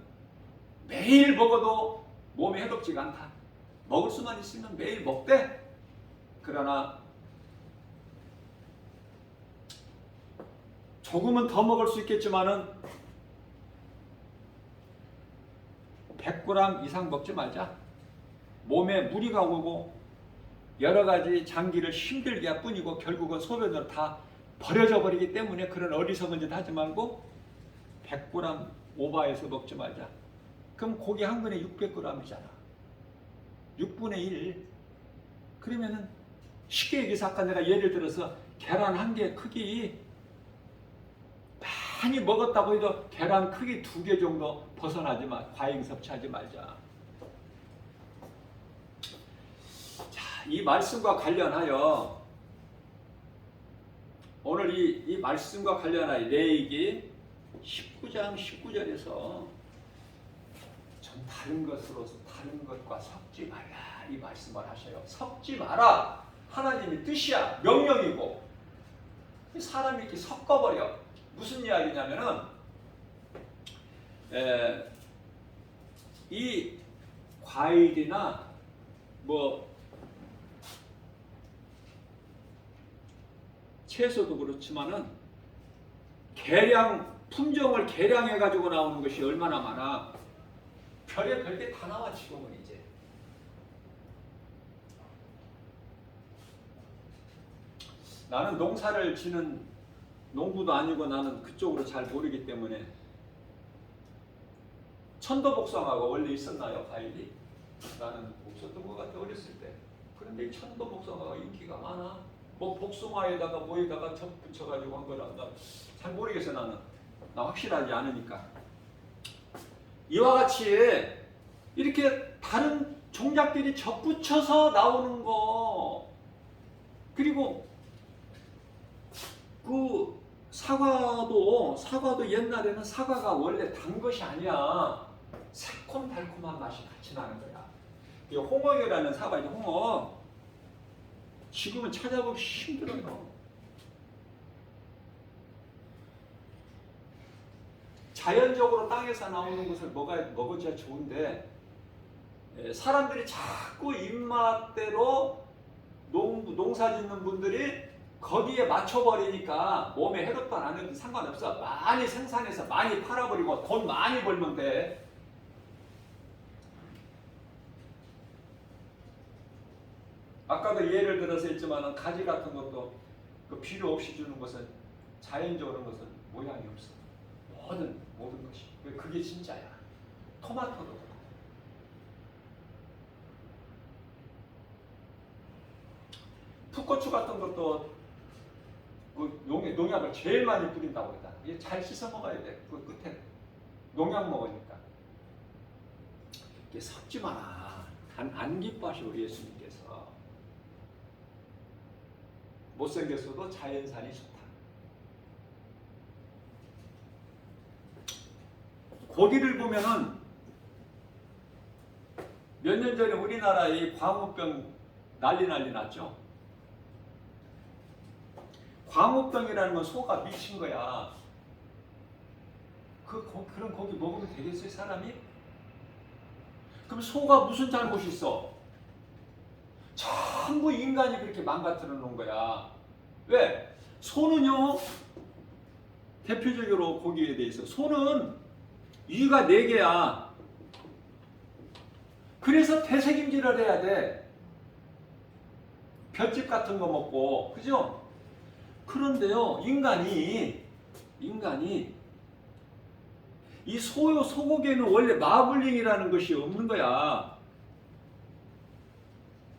매일 먹어도 몸에 해롭지가 않다. 먹을 수만 있으면 매일 먹되, 그러나 조금은 더 먹을 수 있겠지만은 100g 이상 먹지 말자. 몸에 무리가 오고 여러 가지 장기를 힘들게 할 뿐이고 결국은 소변으로 다 버려져 버리기 때문에 그런 어리석은 짓 하지 말고 100g 오버해서 먹지 말자. 그럼 고기 한 근에 600g이잖아. 6분의 1. 그러면은 쉽게 얘기해서 아까 내가 예를 들어서 계란 한 개 크기 많이 먹었다고 해도 계란 크기 2개 정도 벗어나지 마. 과잉 섭취하지 말자. 자, 이 말씀과 관련하여 오늘 이 말씀과 관련하여 레위기 19장 19절에서 전 다른 것으로서 다른 것과 섞지 말라 이 말씀을 하셔요. 섞지 마라. 하나님의 뜻이야. 명령이고 사람이 이렇게 섞어버려. 무슨 이야기냐면은 이 과일이나 뭐 채소도 그렇지만은 품종을 개량해 가지고 나오는 것이 얼마나 많아. 별의 게 다 나와 지금은 이제. 나는 농사를 지는 농부도 아니고 나는 그쪽으로 잘 모르기 때문에 천도복숭아가 원래 있었나요? 과일이? 나는 없었던 것 같아 어렸을 때. 그런데 천도복숭아가 인기가 많아. 뭐 복숭아에다가 뭐에다가 접 붙여가지고 한 거라 잘 모르겠어 나는. 나 확실하지 않으니까. 이와 같이 이렇게 다른 종작들이 접붙여서 나오는 거. 그리고 그 사과도 옛날에는 사과가 원래 단 것이 아니야. 새콤달콤한 맛이 같이 나는 거야. 이 홍어라는 사과이죠. 홍어. 지금은 찾아보기 힘들어요. 자연적으로 땅에서 나오는 것을 먹어줘야 좋은데 사람들이 자꾸 입맛대로 농사 짓는 분들이 거기에 맞춰버리니까 몸에 해롭도 안 해도 상관없어. 많이 생산해서 많이 팔아버리고 돈 많이 벌면 돼. 아까도 예를 들어서 했지만 가지 같은 것도 그 필요 없이 주는 것은 자연적으로 것은 모양이 없어. 모든 것이. 그게 진짜야. 토마토도 그렇고. 풋고추 같은 것도 그 농약을 제일 많이 뿌린다고 했다. 이게 잘 씻어 먹어야 돼. 그 끝에 농약 먹으니까. 이게 섞지 마라. 안 기뻐하시고 우리 예수님께서. 못생겼어도 자연산이 좋다. 고기를 보면은 몇 년 전에 우리나라에 광우병 난리 났죠. 광우병이라는 건 소가 미친 거야. 그런 고기 먹으면 되겠어요, 사람이? 그럼 소가 무슨 잘못이 있어? 전부 인간이 그렇게 망가뜨려 놓은 거야. 왜? 소는요, 대표적으로 고기에 대해서 소는 위가 4개야. 그래서 대책임질을 해야 돼. 볏짚 같은 거 먹고, 그죠? 그런데요, 인간이 이 소고기에는 원래 마블링이라는 것이 없는 거야.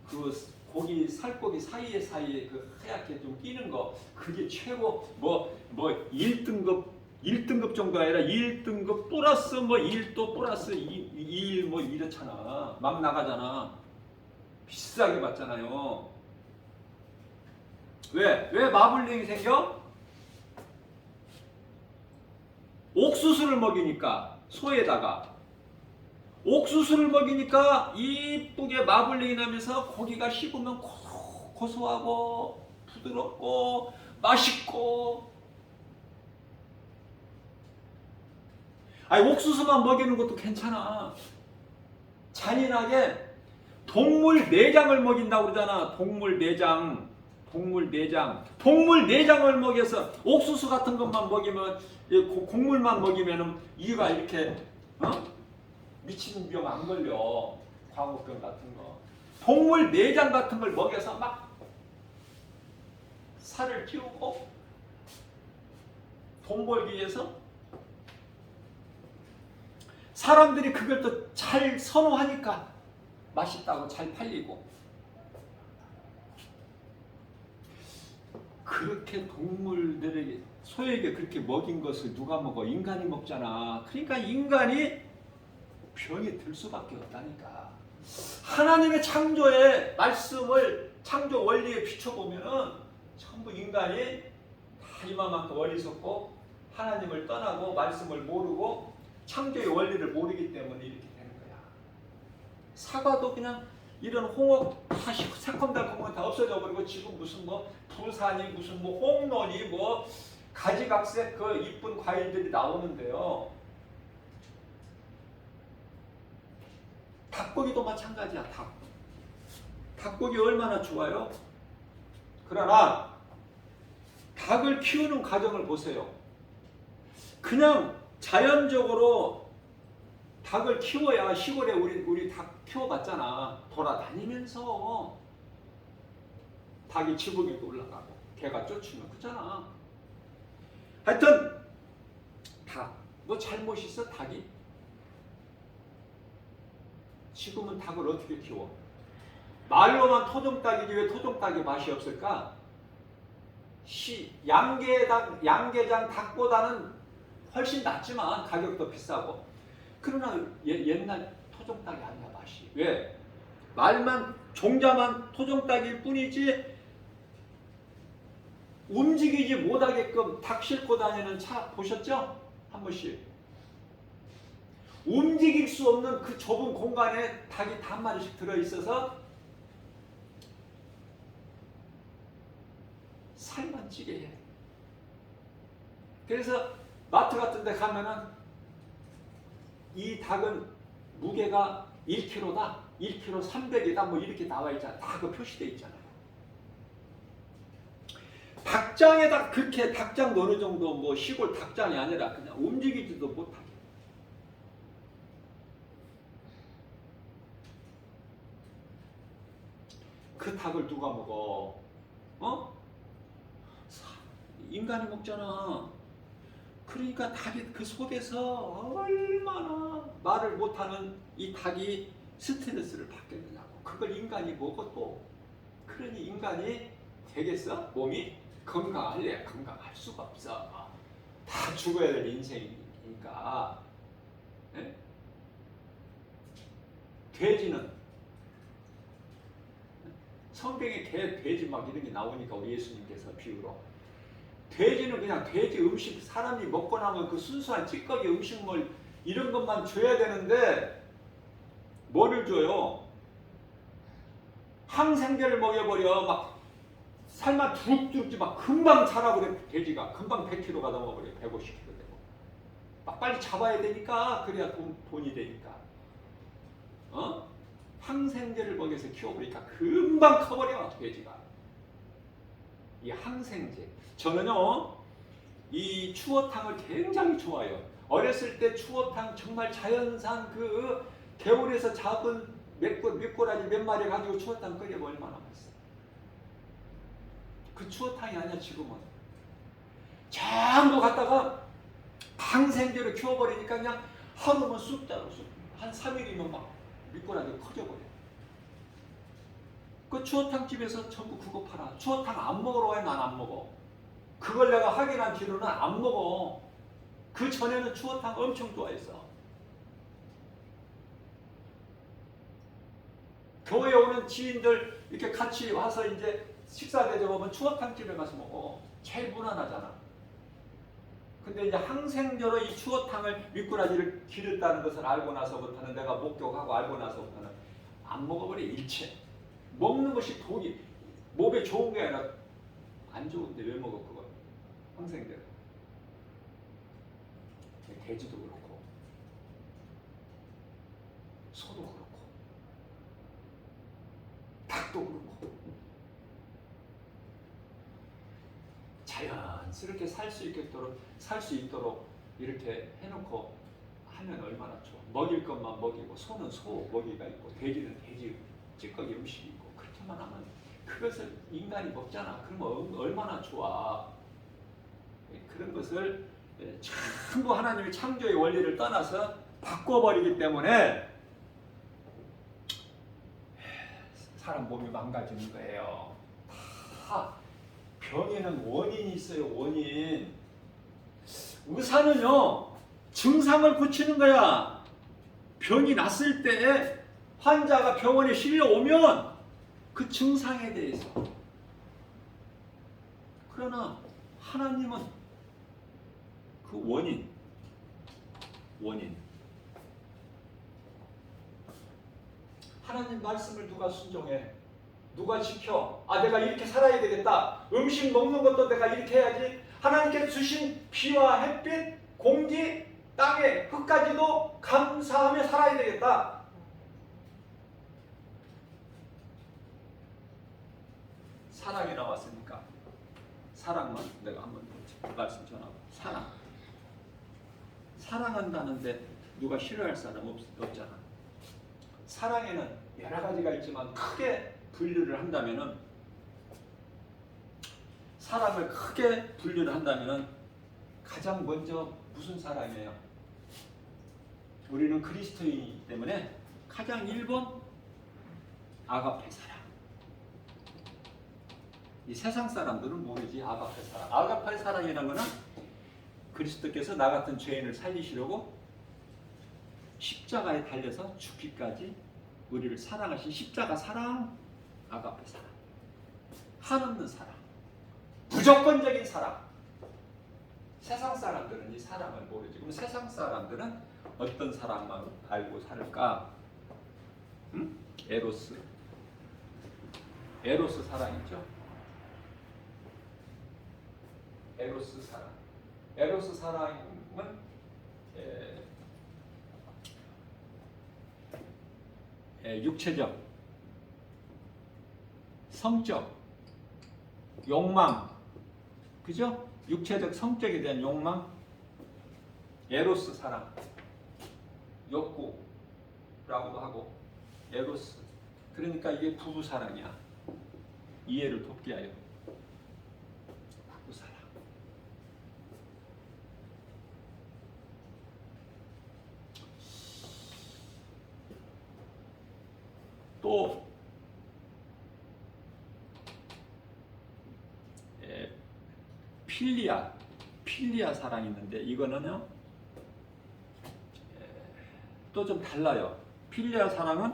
그 고기 살코기 사이에 그 하얗게 좀 끼는 거, 그게 최고 뭐 1등급 정도 아니라 1등급 플러스 뭐 1도 플러스 2 뭐 이렇잖아. 막 나가잖아. 비싸게 받잖아요. 왜 마블링이 생겨? 옥수수를 먹이니까. 소에다가 옥수수를 먹이니까 이쁘게 마블링이 나면서 고기가 씹으면 고소하고 부드럽고 맛있고. 아니 옥수수만 먹이는 것도 괜찮아. 잔인하게 동물 내장을 먹인다고 그러잖아. 동물 내장을 먹여서 옥수수 같은 것만 먹이면, 곡물만 먹이면은 이가 이렇게 미치는 병 안 걸려. 광우병 같은 거. 동물 내장 같은 걸 먹여서 막 살을 찌우고 돈 벌기 위해서 사람들이 그걸 또 잘 선호하니까 맛있다고 잘 팔리고. 그렇게 동물들에게 소에게 그렇게 먹인 것을 누가 먹어? 인간이 먹잖아. 그러니까 인간이 병이 들 수밖에 없다니까. 하나님의 창조의 말씀을 창조 원리에 비춰보면은 전부 인간이 다 이만큼 어리석고 하나님을 떠나고 말씀을 모르고 창조의 원리를 모르기 때문에 이렇게 되는 거야. 사과도 그냥 이런 홍어 다 새콤달콤한 다 없어져 버리고 지금 무슨 뭐 부산이 무슨 뭐 홍론이 뭐 가지각색 그 이쁜 과일들이 나오는데요. 닭고기도 마찬가지야. 닭고기 얼마나 좋아요? 그러나 닭을 키우는 과정을 보세요. 그냥 자연적으로 닭을 키워야 시골에 우리 닭 키워봤잖아. 돌아다니면서 닭이 지붕에도 올라가고 개가 쫓으면 그렇잖아. 하여튼 닭, 뭐 잘못 있어 닭이? 지금은 닭을 어떻게 키워? 말로만 토종닭이지 왜 토종닭의 맛이 없을까? 양계장 닭보다는 훨씬 낫지만 가격도 비싸고. 그러나 옛날 토종닭이 아니야 맛이. 왜? 말만 종자만 토종닭일 뿐이지 움직이지 못하게끔 닭 싣고 다니는 차 보셨죠? 한 번씩. 움직일 수 없는 그 좁은 공간에 닭이 다 한 마리씩 들어있어서 살만 찌게 해. 그래서 마트 같은 데 가면은 이 닭은 무게가 1kg다, 1kg 300이다 뭐 이렇게 나와 있잖아. 다 그 표시돼 있잖아요. 닭장에다 그렇게 닭장도 어느 정도 뭐 시골 닭장이 아니라 그냥 움직이지도 못하게. 그 닭을 누가 먹어? 어? 인간이 먹잖아. 그러니까 닭이 그 속에서 얼마나 말을 못하는 이 닭이 스트레스를 받겠느냐고. 그걸 인간이 먹어도. 그러니 인간이 되겠어? 몸이? 건강할래? 건강할 수가 없어. 다 죽어야 될 인생이니까. 네? 돼지는 성경에 개, 돼지 막 이런 게 나오니까 우리 예수님께서 비유로 돼지는 그냥 돼지 음식 사람이 먹고 나면 그 순수한 찌꺼기 음식물 이런 것만 줘야 되는데 뭐를 줘요? 항생제를 먹여버려. 막 살만 두둑두둑지 막 금방 자라고 그래. 돼지가 금방 100kg가 넘어버려. 150kg 되고 막 빨리 잡아야 되니까. 그래야 돈이 되니까. 항생제를 먹여서 키워보니까 금방 커버려 돼지가. 이 항생제. 저는요 이 추어탕을 굉장히 좋아해요. 어렸을 때 추어탕 정말 자연산 그 개울에서 잡은 미꾸라지 몇 마리 가지고 추어탕 끓이면 얼마나 맛있어. 그 추어탕이 아니야 지금은. 전부 갖다가 항생제로 키워버리니까 그냥 하루면 쑥자로 쑥. 한 3일이면 막 미꾸라지가 커져버려. 그 추어탕집에서 전부 그거 팔아. 추어탕 안 먹으러 와요? 난 안 먹어. 그걸 내가 확인한 뒤로는 안 먹어. 그 전에는 추어탕 엄청 좋아했어. 교회에 오는 지인들 이렇게 같이 와서 이제 식사 대접하면 추어탕집에 가서 먹어. 제일 무난하잖아. 근데 이제 항생제로 이 추어탕을 미꾸라지를 기르다는 것을 알고 나서부터는 내가 목격하고 알고 나서부터는 안 먹어버려. 일체. 먹는 것이 독이 몸에 좋은 게 아니라 안 좋은데 왜 먹어 그걸? 항생제로. 돼지도 그렇고 소도 그렇고 닭도 그렇고 자연스럽게 살 수 있도록 이렇게 해놓고 하면 얼마나 좋아. 먹일 것만 먹이고 소는 소 먹이가 있고 돼지는 돼지 찌꺼기 음식이 있고 그렇게만 하면 그것을 인간이 먹잖아. 그러면 얼마나 좋아. 그런 것을 전부 하나님의 창조의 원리를 떠나서 바꿔버리기 때문에 사람 몸이 망가지는 거예요. 다 병에는 원인이 있어요. 원인. 의사는요 증상을 고치는 거야. 병이 났을 때 환자가 병원에 실려오면 그 증상에 대해서. 그러나 하나님은 그 원인. 하나님 말씀을 누가 순종해? 누가 지켜? 아, 내가 이렇게 살아야 되겠다. 음식 먹는 것도 내가 이렇게 해야지. 하나님께 주신 비와 햇빛, 공기, 땅의 흙까지도 감사하며 살아야 되겠다. 사랑이 나왔으니까 사랑만 내가 한번 말씀 전하고. 사랑한다는데 누가 싫어할 사람 없잖아. 사랑에는 여러 가지가 있지만 크게 분류를 한다면은, 사랑을 크게 분류를 한다면은 가장 먼저 무슨 사랑이에요? 우리는 그리스도인이기 때문에 가장 1번 아가페 사랑. 이 세상 사람들은 모르지 아가페 사랑. 아가페 사랑이라는 거는 그리스도께서 나 같은 죄인을 살리시려고 십자가에 달려서 죽기까지 우리를 사랑하신 십자가 사랑, 아가페 사랑. 한없는 사랑, 무조건적인 사랑. 세상 사람들은 이 사랑을 모르지. 그럼 세상 사람들은 어떤 사랑만 알고 살을까? 응? 에로스 사랑이죠. 에로스 사랑. 에로스 사랑은 육체적, 성적, 욕망, 그죠? 육체적, 성적에 대한 욕망, 에로스 사랑, 욕구라고도 하고, 에로스. 그러니까 이게 부부 사랑이야. 이해를 돕기 위하여. 부부 사랑. 또 필리아 사랑이 있는데 이거는요 또 좀 달라요. 필리아 사랑은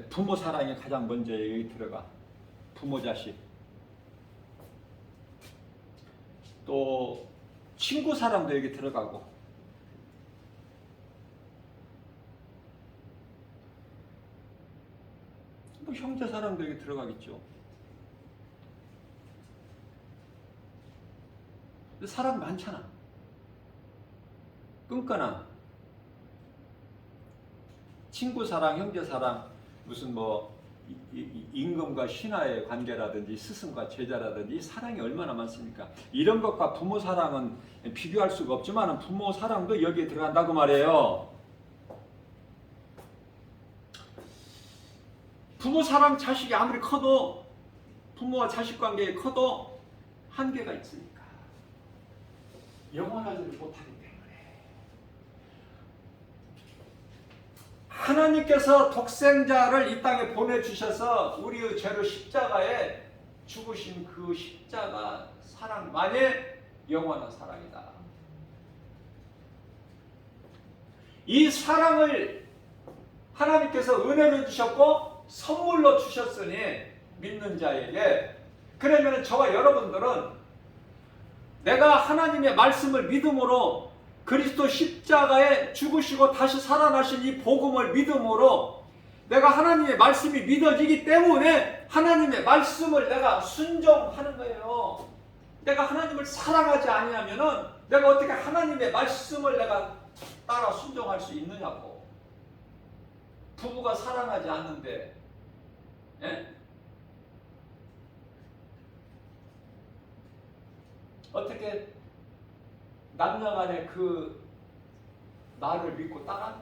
부모 사랑이 가장 먼저 여기 들어가. 부모 자식. 또 친구 사랑도 여기 들어가고. 뭐 형제 사랑도 여기 들어가겠죠. 사랑 많잖아. 끈끈한 친구 사랑, 형제 사랑, 무슨 뭐 임금과 신하의 관계라든지 스승과 제자라든지 사랑이 얼마나 많습니까? 이런 것과 부모 사랑은 비교할 수가 없지만 부모 사랑도 여기에 들어간다고 말이에요. 부모 사랑, 자식이 아무리 커도, 부모와 자식 관계에 커도 한계가 있으니까 영원하지를 못하기 때문에 하나님께서 독생자를 이 땅에 보내주셔서 우리의 죄로 십자가에 죽으신 그 십자가 사랑만이 영원한 사랑이다. 이 사랑을 하나님께서 은혜로 주셨고 선물로 주셨으니 믿는 자에게, 그러면 저와 여러분들은 내가 하나님의 말씀을 믿음으로 그리스도 십자가에 죽으시고 다시 살아나신 이 복음을 믿음으로 내가 하나님의 말씀이 믿어지기 때문에 하나님의 말씀을 내가 순종하는 거예요. 내가 하나님을 사랑하지 아니하면은 내가 어떻게 하나님의 말씀을 내가 따라 순종할 수 있느냐고. 부부가 사랑하지 않는데, 예? 어떻게 남녀간의 그 말을 믿고 따라?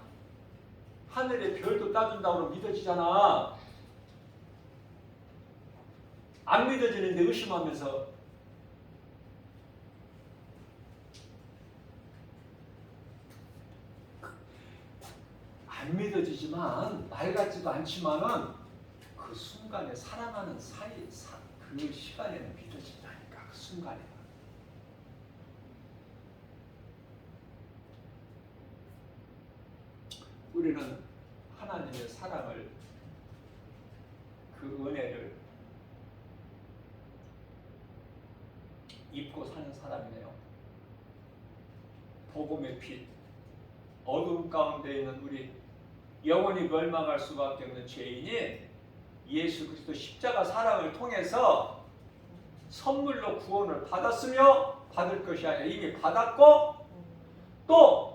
하늘의 별도 따준다고 믿어지잖아. 안 믿어지는데 의심하면서 안 믿어지지만 말 같지도 않지만은 그 순간 순간에 사랑하는 그 시간에는 믿어진다니까. 그 순간에. 우리는 하나님의 사랑을, 그 은혜를 입고 사는 사람이네요. 복음의 빛, 어둠 가운데 있는 우리 영원히 멸망할 수밖에 없는 죄인이 예수 그리스도 십자가 사랑을 통해서 선물로 구원을 받았으며 받을 것이 아니라 이미 받았고 또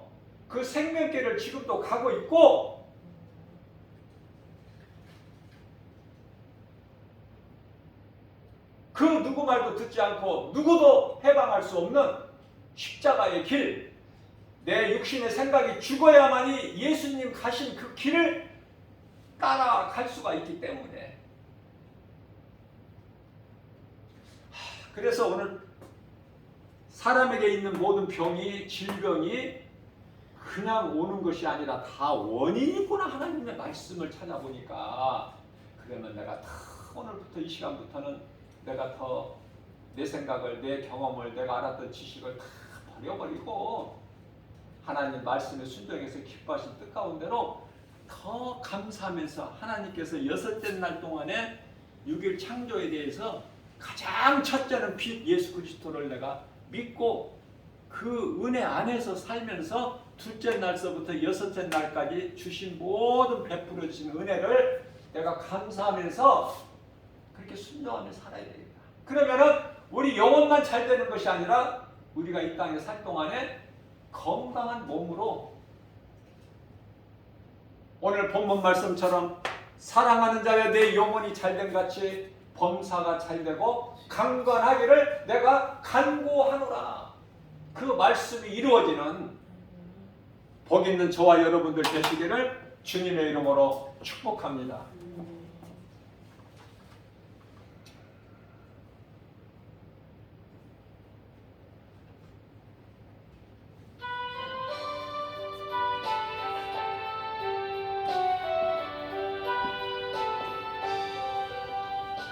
그 생명길을 지금도 가고 있고 그 누구 말도 듣지 않고 누구도 해방할 수 없는 십자가의 길, 내 육신의 생각이 죽어야만이 예수님 가신 그 길을 따라갈 수가 있기 때문에 그래서 오늘 사람에게 있는 모든 병이, 질병이 그냥 오는 것이 아니라 다 원인이 있구나. 하나님의 말씀을 찾아보니까 그러면 내가 다 오늘부터 이 시간부터는 내가 더 내 생각을, 내 경험을, 내가 알았던 지식을 다 버려버리고 하나님 말씀에 순종해서 기뻐하신 뜻 가운데로 더 감사하면서 하나님께서 6째 날 동안에 6일 창조에 대해서 가장 첫째는 빛 예수 그리스도를 내가 믿고 그 은혜 안에서 살면서 둘째 날서부터 6째 날까지 주신 모든 베풀어 주신 은혜를 내가 감사하면서 그렇게 순종하며 살아야 되겠다. 그러면은 우리 영혼만 잘 되는 것이 아니라 우리가 이 땅에 살 동안에 건강한 몸으로 오늘 본문 말씀처럼 사랑하는 자여 내 영혼이 잘된 같이 범사가 잘되고 강건하기를 내가 간구하노라. 그 말씀이 이루어지는 복 있는 저와 여러분들 되시기를 주님의 이름으로 축복합니다.